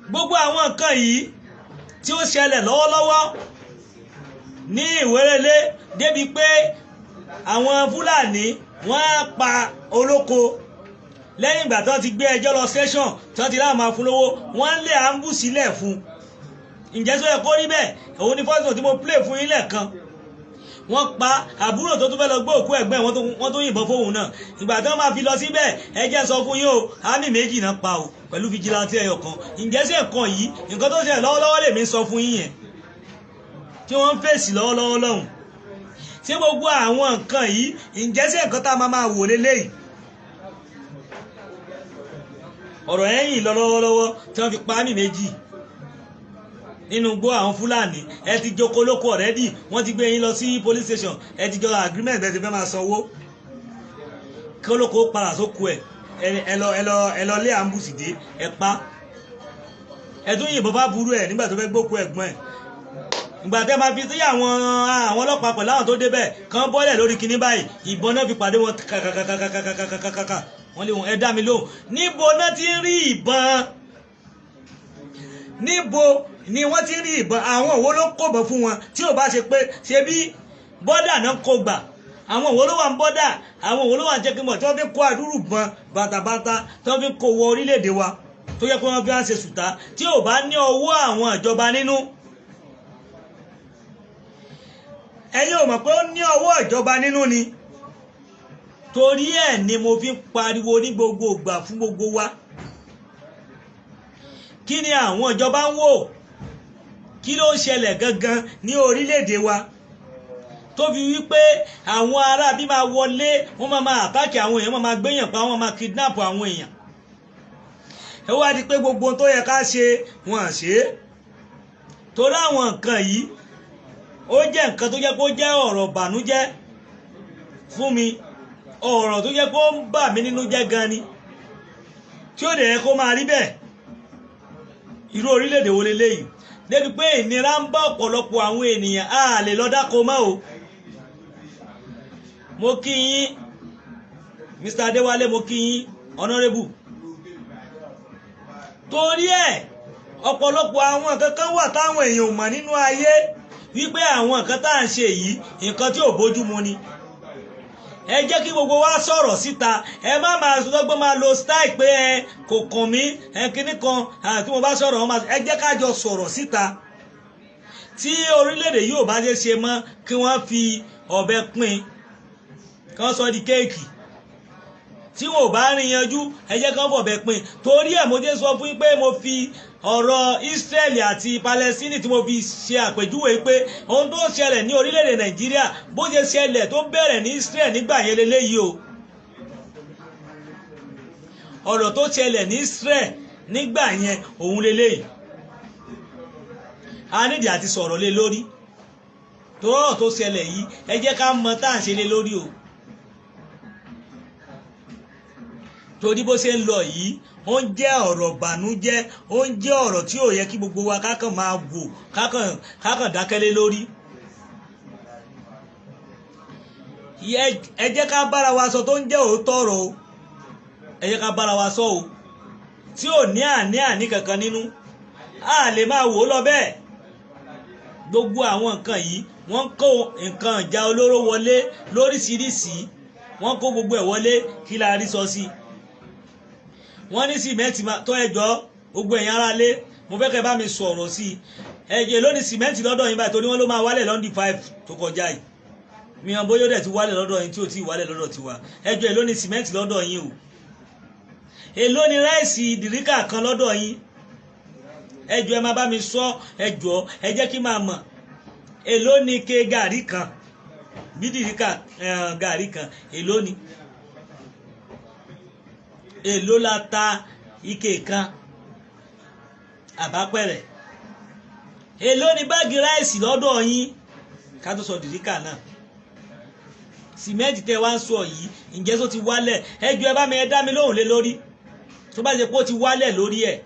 Gbogbo àwọn nǹkan yìí tí ó ṣẹlẹ̀ lọ́wọ́lọ́wọ́ ní Ìwérelé débi pé àwọn Fúlàní wọ́n á pa olóko lẹ́yìn ìgbà tí wọ́n ti gbé ẹjọ́ lọ station tí wọ́n ti láwọn máa fún lówó, wọ́n lé àmbù sílẹ̀ fún. Ǹjẹ́ sọ yẹ kó rí bẹ́ẹ̀? Òun ni fọ́sùn tí mo play fún yín lẹ́ẹ̀kan. Wọ́n pa àbúrò tó tún fẹ́ lọ gbé òkú ẹ̀gbẹ́ wọ́n tó yìnbọn fóun náà. Ìgbà tí wọ́n máa fi lọ síbẹ̀ ẹ jẹ́ sọ fún yín o, àmì méjì náà pa o pẹ̀lú fìjìláńtì ẹyọ kan. Ǹjẹ́ sí ẹ̀kan yìí nǹkan tó ṣẹlẹ̀ lọ́wọ́lọ́wọ́ lèmi sọ fún yín yẹn tí wọ́n ń fèsì lọ́wọ́lọ́wọ́ lọ́hùn. Ṣé gbogbo àwọn nǹkan yìí ǹjẹ́ sí nǹkan tá a máa wò lélẹ́yìí? Ọ̀rọ̀ ẹ̀yìn lọ lọ́wọ́lọ́wọ́ tí wọ́n fi pa àmì méjì nínú gbọ́ àwọn Fúlàní. Ẹ ti jókòó lóko already, wọ́n ti gbé yín lọ sí police station, ẹ ti jọ agreement bẹ́ẹ̀ ti fẹ́ máa sanwó kí olóko padà sóko ẹ̀. Ẹ lọ lé ambush dé, ẹ pa. Ẹ tún yìnbọn bá burú ẹ̀ nígbà tó fẹ́ gbókú ẹ̀gbọ́n ẹ̀. Ìgbà tẹ́ máa fi sí àwọn ọlọ́pàá pẹ̀lú àwọn tó débẹ̀ kàn bọ́lẹ̀ lórí kinní báyìí, ìbọn náà fi pàdé wọn kàkàkàkàkàkàkàkàkà. Wọ́n lé wọn, ẹ dá mi lóhùn. Níbo náà ti ń rí ìbọn? Níbo ni wọ́n ti ń rí ìbọn? Àwọn òwò ló kòbọ̀ fún wọn tí ò bá ṣe pé ṣe bí bọ́dà náà kò gbà. Àwọn òwò ló wà ń bọ́dà, àwọn òwò ló wà ń jẹ́ kí mọ̀ tí wọ́n fi kó àdúrù bọn bàtàbàtà tí wọ́n fi kó wọ orílẹ̀-èdè wa tó yẹ pé wọ́n fi ń ṣe sùtá tí ò bá ní ọwọ́ àwọn ìjọba nínú. Ẹ̀yin ò mọ̀ pé ó ní ọwọ́ ìjọba nínú ni. Torí ẹ̀ ni mo fi ń pariwo ní gbogbo ìgbà fún gbogbo wa. Kí ni àwọn ìjọba ń wò? Kí ló ń ṣẹlẹ̀ gangan ní orílẹ̀-èdè wa tó fi wípé àwọn ará bí máa wọlé, wọ́n máa àtàkì àwọn èèyàn, máa gbéyàn pa, wọ́n máa kidnap àwọn èèyàn. Ẹ wá di pé gbogbo tó yẹ ká ṣe wọn à ṣe. Torí àwọn nǹkan yìí ó jẹ́ nǹkan tó jẹ́ kó jẹ́ ọ̀rọ̀ bànújẹ́ fún mi, ọ̀rọ̀ tó jẹ́ kó ń bà mí nínú jẹ́ gan ni, tí ó dẹ̀ yẹ kó máa rí bẹ́ẹ̀. Irú orílẹ̀-èdè wo leléyìí? Débi pé ìnira ń bá ọ̀pọ̀lọpọ̀ àwọn ènìyàn, a lè lọ dáko mọ́ o. Mo kí yín Mr. Adéwálé, mo kí yín Honorable. Torí ẹ̀ ọ̀pọ̀lọpọ̀ àwọn nǹkan kan wà táwọn èèyàn ò mọ̀ nínú ayé wípé àwọn nǹkan tá à ń ṣe yìí nǹkan tí ò bójú mu ni. Ẹ jẹ́ kí gbogbo wa sọ̀rọ̀ síta. Ẹ má máa sọ́gbọ́n máa lo style pé kò kàn mí kíní kan tí mo bá sọ̀rọ̀ wọn máa. Ẹ jẹ́ ká jọ sọ̀rọ̀ síta. Tí orílẹ̀-èdè yìí ò bá ṣe mọ́ kí wọ́n fi ọ̀bẹ pín, kí wọ́n sọ di kéèkì. Tí wọn ò bá rìn yanjú ẹ jẹ́ kí wọ́n fọ̀bẹ pín. Torí ẹ̀ mo jẹ́ sọ fún yín pé mo fi ọ̀rọ̀ Israeli àti Palestine tí mo fi ṣe àpèjúwe pé ohun tó ṣẹlẹ̀ ní orílẹ̀-èdè Nàìjíríà bó ṣe ṣẹlẹ̀ tó bẹ̀rẹ̀ ní Israel nígbà yẹn leléyìí o. Ọ̀rọ̀ tó ṣẹlẹ̀ ní Israel nígbà yẹn òun leléyìí. A nídìí àti sọ̀rọ̀ lé lórí. Torí ọ̀rọ̀ tó ṣẹlẹ̀ yìí ẹ jẹ́ ká mọ tá à ń ṣe lé lórí o. Torí bó ṣe ń lọ yìí ó ń jẹ́ ọ̀rọ̀ bànújẹ́, ó ń jẹ́ ọ̀rọ̀ tí ò yẹ kí gbogbo wa kákan máa wò, kákan dákẹ́lé lórí. Ẹ jẹ́ ká bára wa sọ tó ń jẹ́ òótọ́ ọ̀rọ̀ o. Ẹ jẹ́ ká bára wa sọ o tí ò ní àní kankan nínú. A lè máa wò ó lọ bẹ́ẹ̀. Gbogbo àwọn nǹkan yìí wọ́n kó nǹkan ìjà olóró wọlé lóríṣiríṣi, wọ́n kó gbogbo ẹ̀ wọlé, kí la rí sọ sí. Wọ́n ní sìmẹ́ǹtì tó ẹjọ́ gbogbo ẹ̀yin ará lé, mo fẹ́ kẹ́ bá mi sọ̀rọ̀ sí i. Ẹ̀jẹ̀ lónìí sìmẹ́ǹtì lọ́dọ̀ yín báyìí torí wọ́n ló máa wálẹ̀ lọ́ndì 5 tó kọjá yìí. Mi hàn bóyá ó dẹ̀ ti wálẹ̀ lọ́dọ̀ yín tí ò tí ì wálẹ̀ lọ́dọ̀ tiwa. Ẹjọ́ èló ni sìmẹ́ǹtì lọ́dọ̀ yín o. Èló ni ráìsì dìríkà kan lọ́dọ̀ yín. Ẹjọ́ ẹ máa bá mi sọ, ẹjọ́ ẹ jẹ́ kí máa mọ̀. Èló ni ke gàrí kan, bí dìríkà gàrí kan èló ni. Èló la ta ike kan àbápẹ̀rẹ̀. èló ni báàgì ráìsì lọ́dọ̀ yín ká tó sọ dìríkà náà sìmẹ́ǹtì tẹ́ wá ń sọ yìí ǹjẹ́ tó ti wálẹ̀ ẹjọ́ ẹ bá mi ẹ dá mi lóhùn lé lórí tó bá ṣe pé ó ti wálẹ̀ lórí ẹ̀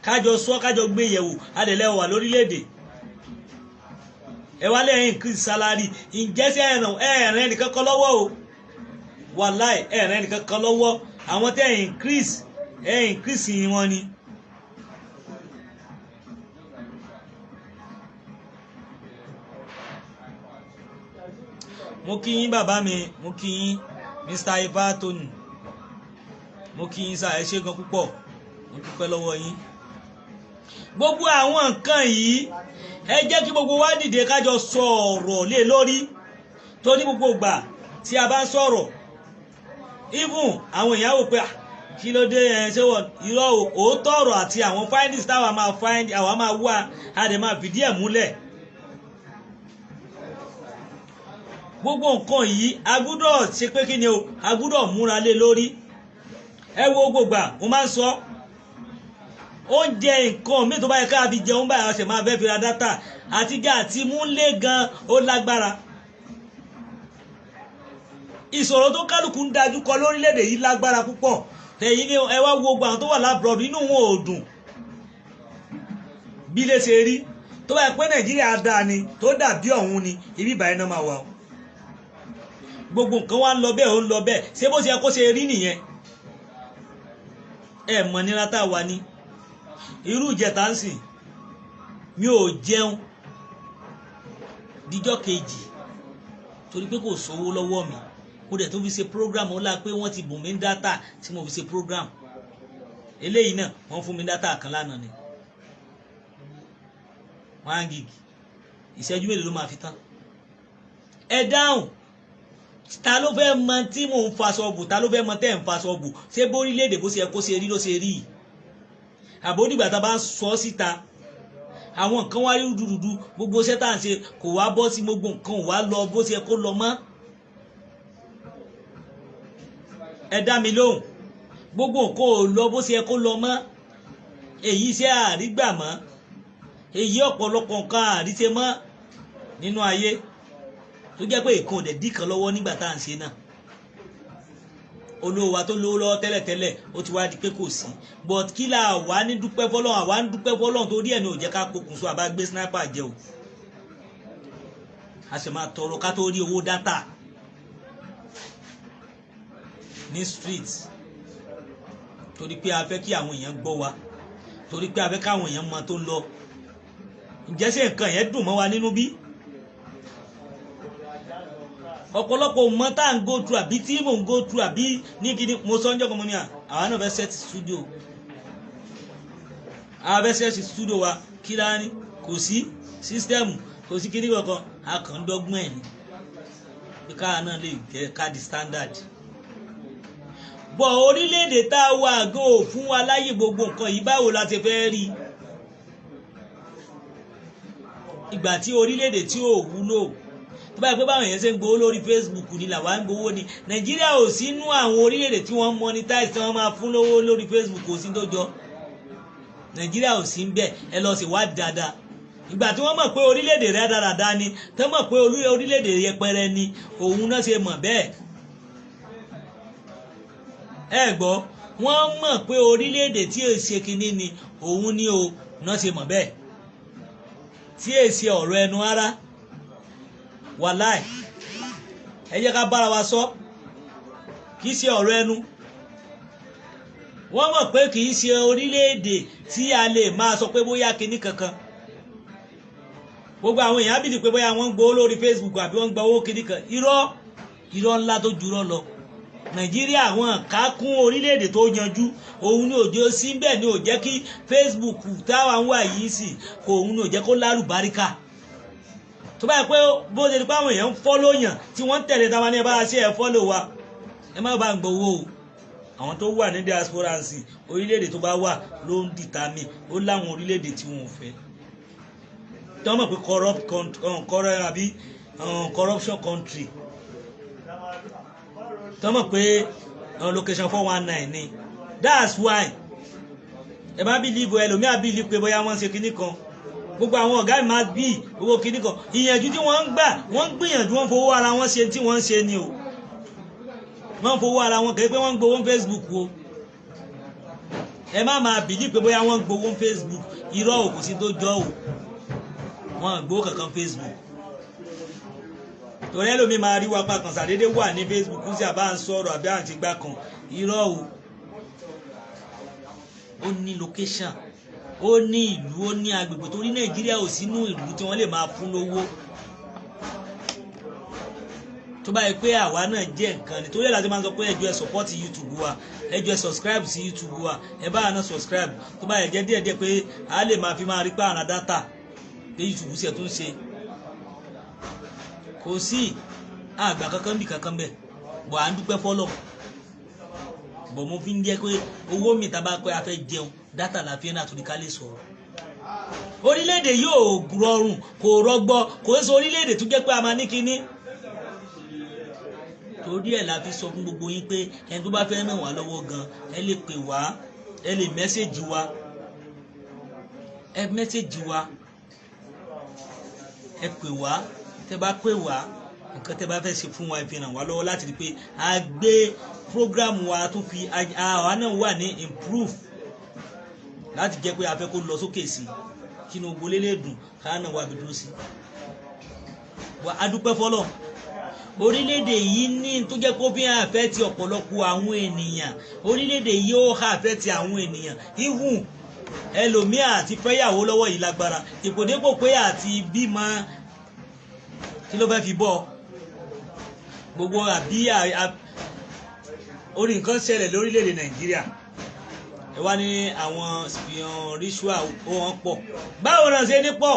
kájọ sọ kájọ gbé yẹ̀wò adẹ̀lẹ̀ wà lórílẹ̀‐èdè ẹ wálẹ̀ increase salary ǹjẹ́ sí ẹ̀rìn ẹnìkan kan lọ́wọ́ o wàláì ẹ̀rìn ẹnìkan kan lọ́wọ́ àwọn tẹ́ increase wọn ni. mo kí yín bàbá mi mo kí yín Mr. Ifa Tony mo kí yín sáà ẹ ṣé gan púpọ̀ mo dúpẹ́ lọ́wọ́ yín. gbogbo àwọn nǹkan yìí ẹ jẹ́ kí gbogbo wa dìde kájọ sọ̀rọ̀ lé lórí torí gbogbo ìgbà tí a bá ń sọ̀rọ̀ even àwọn èèyàn wò pé kí ló dé ṣé wọ́n irọ́ òótọ́ ọ̀rọ̀ àti àwọn findings táwa máa find àwa máa wá a dẹ̀ máa fìdí ẹ̀ múlẹ̀. gbogbo nǹkan yìí a gbúdọ̀ ṣe pé kí ni o a gbúdọ̀ múra lé lórí. ẹ wo gbogbo mo máa ń sọ oúnjẹ nǹkan mi tó bá yẹ ká fi jẹun báyìí ọ̀sẹ̀ máa fẹ́ fi ra dátà àti gà àti múlé gan ó lágbára. ìṣòro tó kálukú ń dájú kọ lórílẹ̀‐èdè yìí lágbára púpọ̀ tẹ̀yìn ni ẹ wá wo gbogbo àwọn tó wà lábúrọ̀dù inú wọn ò dùn bí lè ṣe rí tó bá yẹ pé Nàìjíríà dáa ni tó dàbí ọ̀hún ni ibi ìbàyẹn náà máa wà o. gbogbo nǹkan wá ń lọ bẹ́ẹ̀ ó ń lọ bẹ́ẹ̀ ṣé bó ṣe yẹ kó ṣe rí nìyẹn. ẹ mọ̀ nira tá a wà ní irú ìjẹta ń sìn mi ò jẹun díjọ́ kejì torí pé kò sówó lọ́wọ́ mi mo dẹ̀ tó fi ṣe program ọlá pé wọ́n ti bùn mí dátà tí mo fi ṣe program eléyìí náà wọ́n fún mi dátà kan lánàá ni 1 gig ìṣẹ́jú mélòó ló máa fi tán. ẹ dáhùn ta ló fẹ́ mọ tí mò ń faṣọ bù ta ló fẹ́ mọ tẹ́ ń faṣọ bù ṣé bórílẹ̀-èdè bó ṣe yẹ kó ṣe rí ló ṣe rí àbò nígbà tá a bá ń sọ síta àwọn nǹkan wá rí rúdurùdu gbogbo iṣẹ́ tá à ń ṣe kò wá bọ́ sí gbogbo nǹkan ò wá lọ bó ṣe yẹ kó lọ mọ́. ẹ dá mi lóhùn gbogbo nǹkan ò lọ bó ṣe yẹ kó lọ mọ́ èyí iṣẹ́ àrígbà mọ́ èyí ọ̀pọ̀lọpọ̀ nǹkan àríṣe mọ́ nínú ayé tó jẹ́ pé ìkan ò dẹ̀ dí kan lọ́wọ́ nígbà tá à ń ṣe náà. olówó wa tó lówó lọ́wọ́ tẹ́lẹ̀tẹ́lẹ̀ ó ti wá di pé kò sí but kí la wà ní dúpẹ́ fọ́lọ́run àwa ń dúpẹ́ fọ́lọ́run torí ẹ̀ ní ò jẹ́ ká pokùnso àbá gbé sniper jẹ o. a sì máa tọrọ ká tó rí owó dátà ní street torí pé a fẹ́ kí àwọn èèyàn gbọ́ wa torí pé a fẹ́ káwọn èèyàn mọ tó ń lọ. ǹjẹ́ ṣé nǹkan yẹn dùn mọ́ wa nínú bí? ọ̀pọ̀lọpọ̀ mọ́ tá à ń go through àbí tí mò ń go through àbí ní gidi mo sọ ń jọ́ kan mo ní àwa náà fẹ́ set studio àwa fẹ́ set studio wa kí láá ní kò sí system kò sí kíní kankan a kàn ń dọ́gbọ́n ẹ̀ ní bí káwa náà lè jẹ́ káàdì standard. bọ̀ orílẹ̀-èdè tá a wà gò fún wa láyè gbogbo nǹkan yìí báwo la ti fẹ́ rí ìgbà tí orílẹ̀-èdè tí ò wúlò tó báyìí pé báwọn èèyàn ṣe ń gbowó lórí Facebook ni làwa ń gbowó ni Nàìjíríà ò sínú àwọn orílẹ̀-èdè tí wọ́n monetize tí wọ́n máa fún lówó lórí Facebook kò sí tó jọ Nàìjíríà ò sí ń bẹ̀ ẹ lọ sí wádìí dáadáa ìgbà tí wọ́n mọ̀ pé orílẹ̀-èdè rẹ̀ dáradára ni tó mọ̀ pé orílẹ̀-èdè yẹpẹrẹ ni òun náà ṣe mọ̀ bẹ́ẹ̀ ẹ gbọ́ wọ́n mọ̀ pé orílẹ̀-èdè tí ò ṣe kinní ni òun ni o náà ṣe mọ̀ bẹ́ẹ̀ tí èsì ọ̀rọ̀ ẹnu ara wàláì ẹ jẹ́ ká bára wa sọ kìí ṣe ọ̀rọ̀ ẹnu wọ́n mọ̀ pé kìí ṣe orílẹ̀-èdè tí a lè máa sọ pé bóyá kinní kankan gbogbo àwọn èèyàn bìí pé bóyá wọ́n ń gbowó lórí Facebook àbí wọ́n ń gba owó kinní kan irọ́ ńlá tó jurọ́ lọ Nàìjíríà wọn ká kún orílẹ̀-èdè tó yanjú òun ni òjò sí bẹ́ẹ̀ ni ò jẹ́ kí Facebook táwa ń wà yìí sí kò òun ni ò jẹ́ kó lálùbáríkà tó báyìí pé bó ṣe di pé àwọn èèyàn ń fọ́lò yàn tí wọ́n ń tẹ̀lé táwọn ní ẹ bá ṣe ẹ fọ́lò wa ẹ má bá ń gbowó o àwọn tó wà ní diaspora sí orílẹ̀-èdè tó bá wà ló ń dìtàmì ó láwọn orílẹ̀-èdè tí wọn ò fẹ́ tí wọ́n mọ̀ pé corruption country tí wọ́n mọ̀ pé location 419 ni that's why ẹ má believe ẹlòmíà believe pé bóyá wọ́n ṣe kinní kan gbogbo àwọn ọ̀gá mi máa bí owó kìíní kan ìyànjú tí wọ́n ń gbà wọ́n ń gbìyànjú wọ́n fowó ara wọn ṣe tí wọ́n ń ṣe ni o wọ́n ń fowó ara wọn kẹ́ pé wọ́n ń gbowó Facebook o ẹ má máa bìlí pé bóyá wọ́n ń gbowó Facebook irọ́ ò kò sí tó jọ o wọ́n ń gbowó kankan Facebook torí ẹlòmíì máa rí wa pa kan sàdédé wà ní Facebook ń sì àbá ń sọ̀rọ̀ àbí àǹtí gbà kan irọ́ o ó ní location ó ní ìlú ó ní agbègbè torí Nàìjíríà ò sínú ìlú tí wọ́n lè máa fún lówó tó bá yẹ pé àwa náà jẹ́ nǹkan ni torí ẹ̀ láti máa ń sọ pé ẹjọ́ ẹ support YouTube wa ẹjọ́ ẹ subscribe sí YouTube wa ẹ bá àná subscribe tó bá yẹ jẹ́ díẹ̀díẹ̀ pé a lè máa fi máa rí pé àrà data pé YouTube ṣe tó ń ṣe kò sí àgbà kankan bí kankan bẹ́ẹ̀ bọ̀ à ń dúpẹ́ fọ́lọ́ bọ̀ mo fi ń jẹ́ pé owó mi tá bá pẹ́ a fẹ́ jẹun dátà la fi ń àtúndì ká lè sọ̀rọ̀ orílẹ̀-èdè yóò rọrùn kò rọgbọ kò ń sọ orílẹ̀-èdè tó jẹ́ pé a máa ní kinní torí ẹ̀ la fi sọ fún gbogbo yín pé ẹni tó bá fẹ́ ràn wá lọ́wọ́ gan ẹ lè pè wá ẹ lè mẹ́sẹ̀jì wa ẹ mẹ́sẹ̀jì wa ẹ pè wá tẹ́ bá pè wá nǹkan tẹ́ bá fẹ́ ṣe fún wa ẹ fi ràn wá lọ́wọ́ láti rí pé a gbé program wa tó fi àwa náà wà ní improve láti jẹ́ pé a fẹ́ kó lọ sókè sí kí ni gbogbo lélẹ̀ dùn ká náà wà bí dúró sí wa a dúpẹ́ fọ́lọ́ orílẹ̀-èdè yìí ní tó jẹ́ kó bí àfẹ́ ti ọ̀pọ̀lọpọ̀ àwọn ènìyàn orílẹ̀-èdè yìí ó àfẹ́ ti àwọn ènìyàn ihun ẹlòmíà àti fẹ́yàwó lọ́wọ́ yìí lágbára ìpòdépò pé àti bímọ kí ló fẹ́ fi bọ́ gbogbo àbí orí nǹkan ṣẹlẹ̀ lórílẹ̀-èdè Nàìjíríà ẹ wá ní àwọn spion ritual ó wọ́n pọ̀ báwo náà ṣe ní pọ̀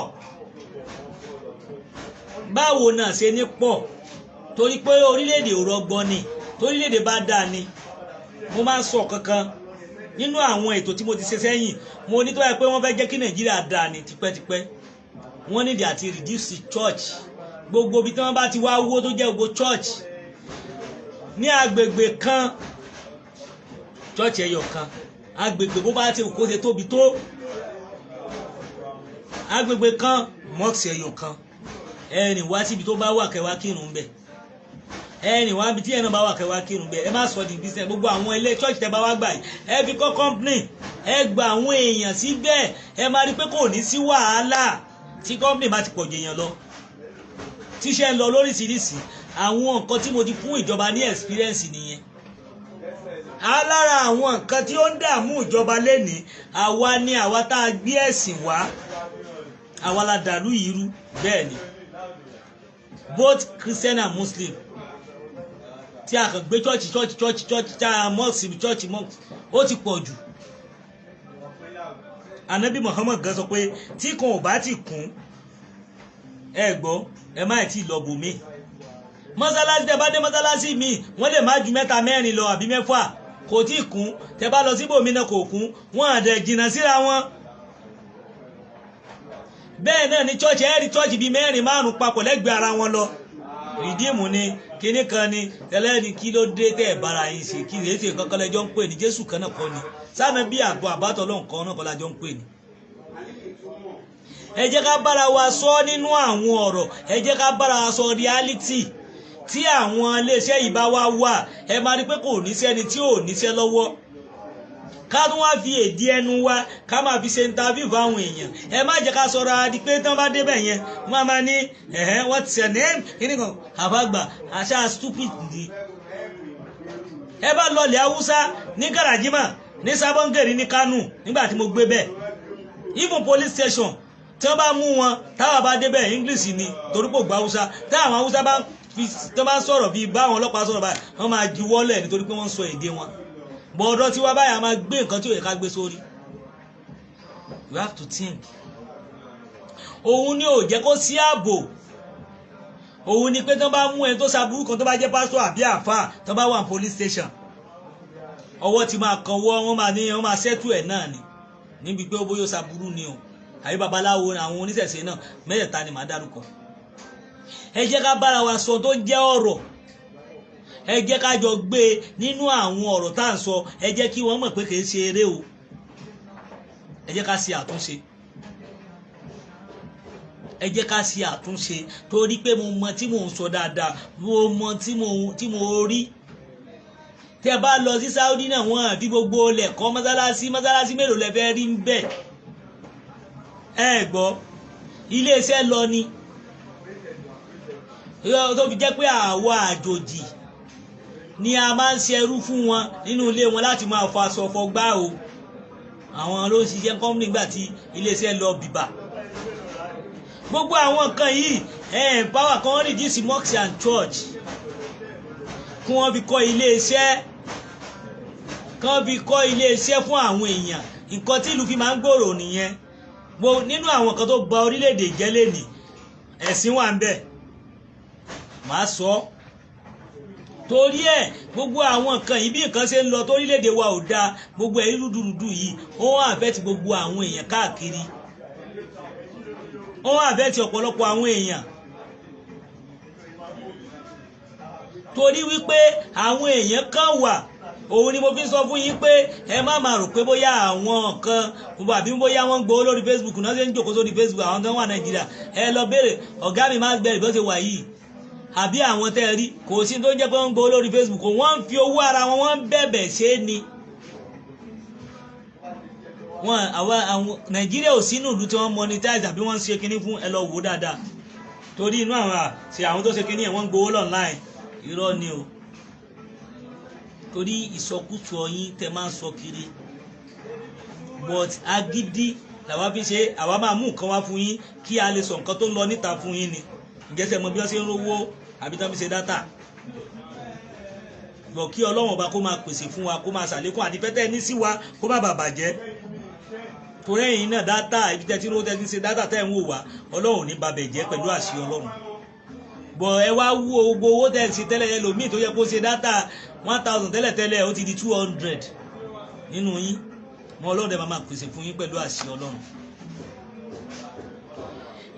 báwo náà ṣe ní pọ̀ torí pé orílẹ̀-èdè ò rọgbọ́n ni torílẹ̀-èdè bá dáa ni mo máa ń sọ kankan nínú àwọn ètò tí mo ti ṣe sẹ́yìn mo ní tó yẹ pé wọ́n fẹ́ jẹ́ kí Nàìjíríà dáa ni tipẹ́tipẹ́ wọ́n nídìí àti reduce church gbogbo ibi tí wọ́n bá ti wá owó tó jẹ́ gbogbo church ní agbègbè kan church ẹyọ kan agbègbè bó bá ti kó ṣe tóbi tó agbègbè kan mosque ẹyọ kan ẹ̀rìn wá síbi tó bá wà kẹwàá kírun bẹ́ẹ̀ ẹ̀rìn wá bí tí ẹ̀ náà bá wà kẹwàá kírun bẹ́ẹ̀ ẹ má sọ di business gbogbo àwọn ilé church tẹ́ bá wá gbà yìí ẹ fi kọ́ company ẹ gba àwọn èèyàn síbẹ̀ ẹ máa rí pé kò ní sí wàhálà tí company bá ti pọ̀jù èèyàn lọ tíṣẹ́ ń lọ lóríṣiríṣi àwọn nǹkan tí mo ti fún ìjọba ní experience nìyẹn alára àwọn nǹkan tí ó ń dààmú ìjọba lénìí àwa ni àwa tá a gbé ẹ̀sìn wá àwa la dàlú yìí rú bẹ́ẹ̀ ni both Christian and Muslim tí a kàn gbé church tá a mosque church ó ti pọ̀ jù Ànábì Muhammad gan sọ pé tí kan ò bá ti kún ẹ gbọ́ ẹ má ti lọ bò mí mọ́sálásí tẹ bá dé mọ́sálásí mi wọ́n lè má ju 3 4 lọ àbí 6 kò tí kún tẹ bá lọ síbòmí náà kò kún wọ́n àdẹ̀ jìnnà síra wọn bẹ́ẹ̀ náà ní church ẹ̀rí church bíi 4 5 papọ̀ lẹ́gbẹ̀ẹ́ ara wọn lọ rìdíìmù ni kíní kan ni tẹ́lẹ̀ kí ló dé tẹ́ ẹ̀ bára yín ṣe kí lè ṣe kankan lẹ́jọ́ ń pè ní Jésù kan náà kọ́ ni sáà bí àgọ́ àbátọ̀ lọ́n kan náà kọ́ lájọ́ ń pè ní. ẹ jẹ́ ká bára wa sọ nínú àwọn ọ̀rọ̀ ẹ jẹ́ ká bára wa sọ reality tí àwọn iléeṣẹ́ yìí bá wá wà ẹ máa rí pé kò níṣẹ́ni tí ò níṣẹ́ lọ́wọ́ ká tún wá fi èdè ẹnu wa ká máa fi ṣe interview fáwọn èèyàn ẹ má jẹ́ ká sọ̀rọ̀ adi pé tán bá débẹ̀ yẹn wọ́n máa ní wọ́n ti sẹ̀ní kíní kan àbágbà àṣà stupid ni. ẹ bá lọlẹ̀ haúsá ní Garajima ní Sabongeri ní Kánò nígbà tí mo gbé bẹ́ẹ̀ even police station tí wọ́n bá mú wọn táwọn bá débẹ̀ English ni torí kò gba haúsá táwọn haúsá bá ń sọ̀rọ̀ bíi báwọn ọlọ́pàá sọ̀rọ̀ báyìí wọ́n máa juwọ́lẹ̀ nítorí pé wọ́n ń sọ èdè wọn bọ̀ọ̀dọ̀ tí wá báyà máa gbé nǹkan tí ó yẹ ká gbé sórí you have to think òun ni ò jẹ́ kó sí ààbò òun ni pé tán bá mú ẹni tó ṣàbúrú kan tó bá jẹ́ pásítọ̀ àbí àfáà tán bá wà ní police station ọwọ́ ti máa kanwọ́ wọ́n máa ṣẹ́tù ẹ̀ náà ni níbi pé ó bóyá ṣàbúrú ni o àbí babaláwo àwọn oníṣẹ̀ṣe náà mẹ́tẹ̀ẹ̀ta ni màá dárúkọ ẹ jẹ́ ká bára wa sọ tó jẹ́ ọ̀rọ̀ ẹ jẹ́ ká jọ gbé nínú àwọn ọ̀rọ̀ tá à ń sọ ẹ jẹ́ kí wọ́n mọ̀ pé kìí ṣe eré o ẹ jẹ́ ká ṣe àtúnṣe ẹ jẹ́ ká ṣe àtúnṣe torí pé mo mọ tí mò ń sọ dáadáa mo mọ tí mo rí. Tẹ́ bá lọ sí Saudi náà wọ́n àfi gbogbo olè kọ́ mọ́sálásí mélòó lẹ fẹ́ rí ń bẹ̀. Ẹ gbọ́ iléeṣẹ́ lọ ni tó fi jẹ́ pé àwa àjòjì ni a máa ń ṣerú fún wọn nínú ilé wọn láti máa fa aṣọ fọgbá o. Àwọn ló ń ṣiṣẹ́ kọ́mpínì nígbà tí iléeṣẹ́ lọ bìbà. Gbogbo àwọn nǹkan yìí power kan reduce mosque and church kí wọ́n fi kọ́ iléeṣẹ́ fún àwọn èèyàn. Nǹkan tí ìlú fi máa ń gbòòrò nìyẹn. Nínú àwọn kan tó gba orílẹ̀-èdè jẹ́ lẹ́nìí ẹ̀sìn wà ń bẹ̀ máa sọ torí ẹ̀ gbogbo àwọn nǹkan yìí bí nǹkan ṣe ń lọ torílẹ̀-èdè wa ò dáa gbogbo ẹ̀ rúdurùdu yìí ó ń àfẹ́tì gbogbo àwọn èèyàn káàkiri ó ń àfẹ́tì ọ̀pọ̀lọpọ̀ àwọn èèyàn torí wípé àwọn èèyàn kan wà òun ni mo fi sọ fún yín pé ẹ má máa rò pé bóyá àwọn kan àbí bóyá wọ́n ń gbowó lórí Facebook náà ṣe ń jòkó sórí Facebook àwọn kan wà Nàìjíríà ẹ lọ béèrè ọ̀gá mi máa gbẹ̀rẹ̀ bó ṣe wà yìí àbí àwọn tẹ́ rí kò sí tó ń jẹ́ pé wọ́n ń gbowó lórí Facebook wọ́n ń fi owó ara wọn wọ́n ń bẹ̀bẹ̀ ṣe é ni. àwọn Nàìjíríà ò sínú ìlú tí wọ́n monetize àbí wọ́n ń ṣe kinní fún ẹ lọ wò dáadáa torí inú àwọn tó ṣe kinní yẹn wọ́n ń gbowó online irọ́ ni o torí ìsọkúsọ yín tẹ máa ń sọ kiri but agídí làwa fi ṣe àwa máa mú nǹkan wá fún yín kí a lè sọ nǹkan tó ń lọ níta fún yín ni ìjẹsẹ̀ mọ bí wọ́n ṣe ń rówó àbí tán fi ṣe dátà bọ̀ kí Ọlọ́run ọba kó máa pèsè fún wa kó máa ṣàlékún àdìpẹ́tẹ́ ní sí wa kó má bàa bàjẹ́ torí ẹ̀yin náà dátà ibi tẹ́ tí ń rówó tẹ́ ti ń ṣe dátà tẹ́ ń wò wá Ọlọ́run ò ní babẹ̀ jẹ́ pẹ̀lú àṣẹ Ọlọ́run bọ̀ ẹ wá wú gbogbo owó tẹ́ ń ṣe tẹ́lẹ̀ yẹn lòmíì tó yẹ kó ṣe dátà 1000 tẹ́lẹ̀tẹ́lẹ̀ ó ti di 200 nínú yín mọ Ọlọ́run dẹ̀ máa pèsè fún yín pẹ̀lú àṣẹ Ọlọ́run.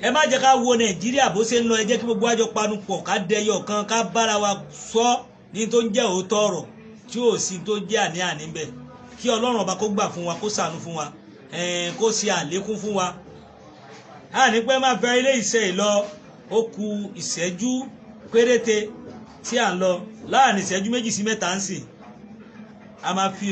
Ẹ má jẹ́ ká wo Nàìjíríà bó ṣe ń lọ ẹ jẹ́ kí gbogbo àjọ panu pọ̀ ká dẹyọ kan ká bára wa sọ ní tó ń jẹ́ òótọ́ ọ̀rọ̀ tí ò sí tó jẹ́ àní bẹ́ẹ̀ kí Ọlọ́run ọba kó gbà fún wa kó ṣàánú fún wa kó ṣe àlékún fún wa. Àní pé má fẹ́ ilé iṣẹ́ ìlọ ó kù ìṣẹ́jú péréte tí à ń lọ láàrin ìṣẹ́jú 2 sí 3 ń sìn a máa fi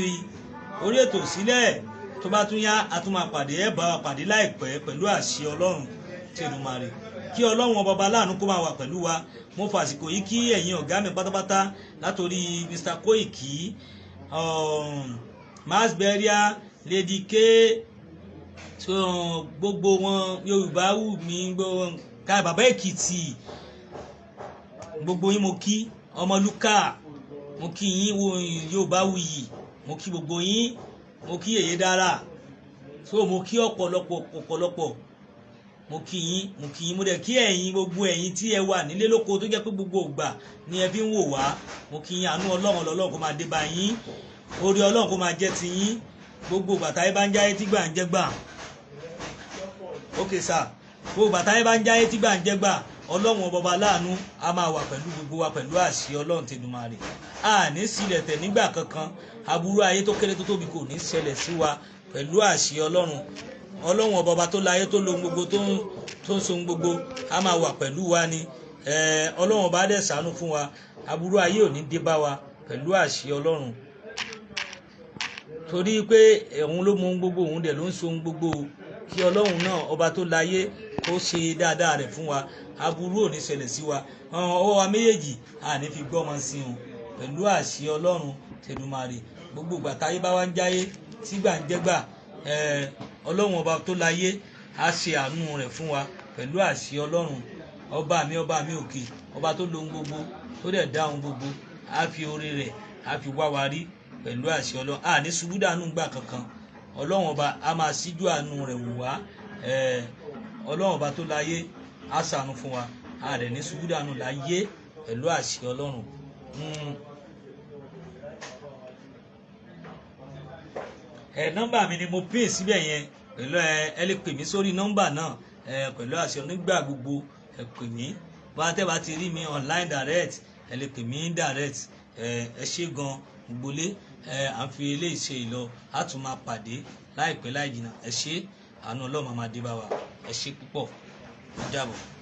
orí ètò sílẹ̀ tó bá tún yá a tún máa pàdé ẹ̀ bá wa pàdé láìpẹ́ pẹ̀lú àṣẹ Ọlọ́run tí Èdùmàrè kí Ọlọ́run ọba láàánú kó máa wà pẹ̀lú wa mo fàsìkò yìí kí ẹ̀yin ọ̀gá mi pátápátá látòrí Mr. Koiki Mass Burial Lady K gbogbo wọn Yorùbá wù mí ká bàbá Èkìtì gbogbo yín mo kí Ọmọlúkà mo kí yín Yorùbá wuyì mo kí gbogbo yín mo kí Èyé Dára mo kí ọ̀pọ̀lọpọ̀ mo kí yín mo dẹ̀ kí ẹ̀yin gbogbo ẹ̀yin tí ẹ wà nílé lóko tó jẹ́ pé gbogbo ìgbà ni ẹ fi ń wò wá mo kí yín àánú Ọlọ́run kó máa dé bá yín orí Ọlọ́run kó máa jẹ́ ti yín gbogbo bàtà bá ń jáyé tí gbà ń jẹ́ gbà ókè sà gbogbo bàtà bá ń jáyé tí gbà ń jẹ́ gbà Ọlọ́run ọba láàánú a máa wà pẹ̀lú gbogbo wa pẹ̀lú àṣẹ Ọlọ́run tẹ̀dùmarè àní sílẹ̀ tẹ̀ nígbà kankan aburú ayé tó kéré tó tóbi kò ní ṣẹlẹ̀ sí wa pẹ̀lú àṣẹ Ọlọ́run ọba tó láyé tó lo gbogbo tó ń so gbogbo a máa wà pẹ̀lú wa ni Ọlọ́run ọba dẹ̀ ṣàánú fún wa aburú ayé ò ní dé bá wa pẹ̀lú àṣẹ Ọlọ́run torí pé òun ló mọ gbogbo òun dẹ̀ ló ń so gbogbo kí Ọlọ́run náà ọba tó láyé kó ṣe dáadáa rẹ̀ fún wa aburú ò ní ṣẹlẹ̀ sí wa ọwọ́ wa méjèèjì a ní fi gbọ́mọ sí wọn pẹ̀lú àṣẹ Ọlọ́run tẹ̀dùmarè gbogbo ìgbà táyé bá wá ń jáyé tí gbà ń jẹ́gbà Ọlọ́run ọba tó láyé á ṣe àánú rẹ̀ fún wa pẹ̀lú àṣẹ Ọlọ́run ọba mi òkè ọba tó lo ohun gbogbo tó dẹ̀ dá ohun gbogbo á fi oore rẹ̀ á fi wá wa rí pẹ̀lú àṣẹ Ọlọ́run a ní ṣubú dànù gbà kankan Ọlọ́run ọba á máa ṣíjú àánú rẹ̀ wò wá Ọlọ́run ọba tó láyé á ṣàánú fún wa a rẹ̀ ní ṣubú dànù láyé pẹ̀lú àṣẹ Ọlọ́run. Nọ́mbà mi ni mo pín síbẹ̀ yẹn pẹ̀lú ẹ lè pè mí sórí nọ́mbà náà pẹ̀lú àṣẹ nígbà gbogbo ẹ pè mí bá tẹ́ bá ti rí mi online direct ẹ lè pè mí direct ẹ ṣé gan gbolé à ń fi eléyìí ṣe ìlọ á tún máa pàdé láìpẹ́ láì jìnnà ẹ ṣé àánú Ọlọ́run máa dé bá wa ẹ ṣé púpọ̀. ó dàbọ̀.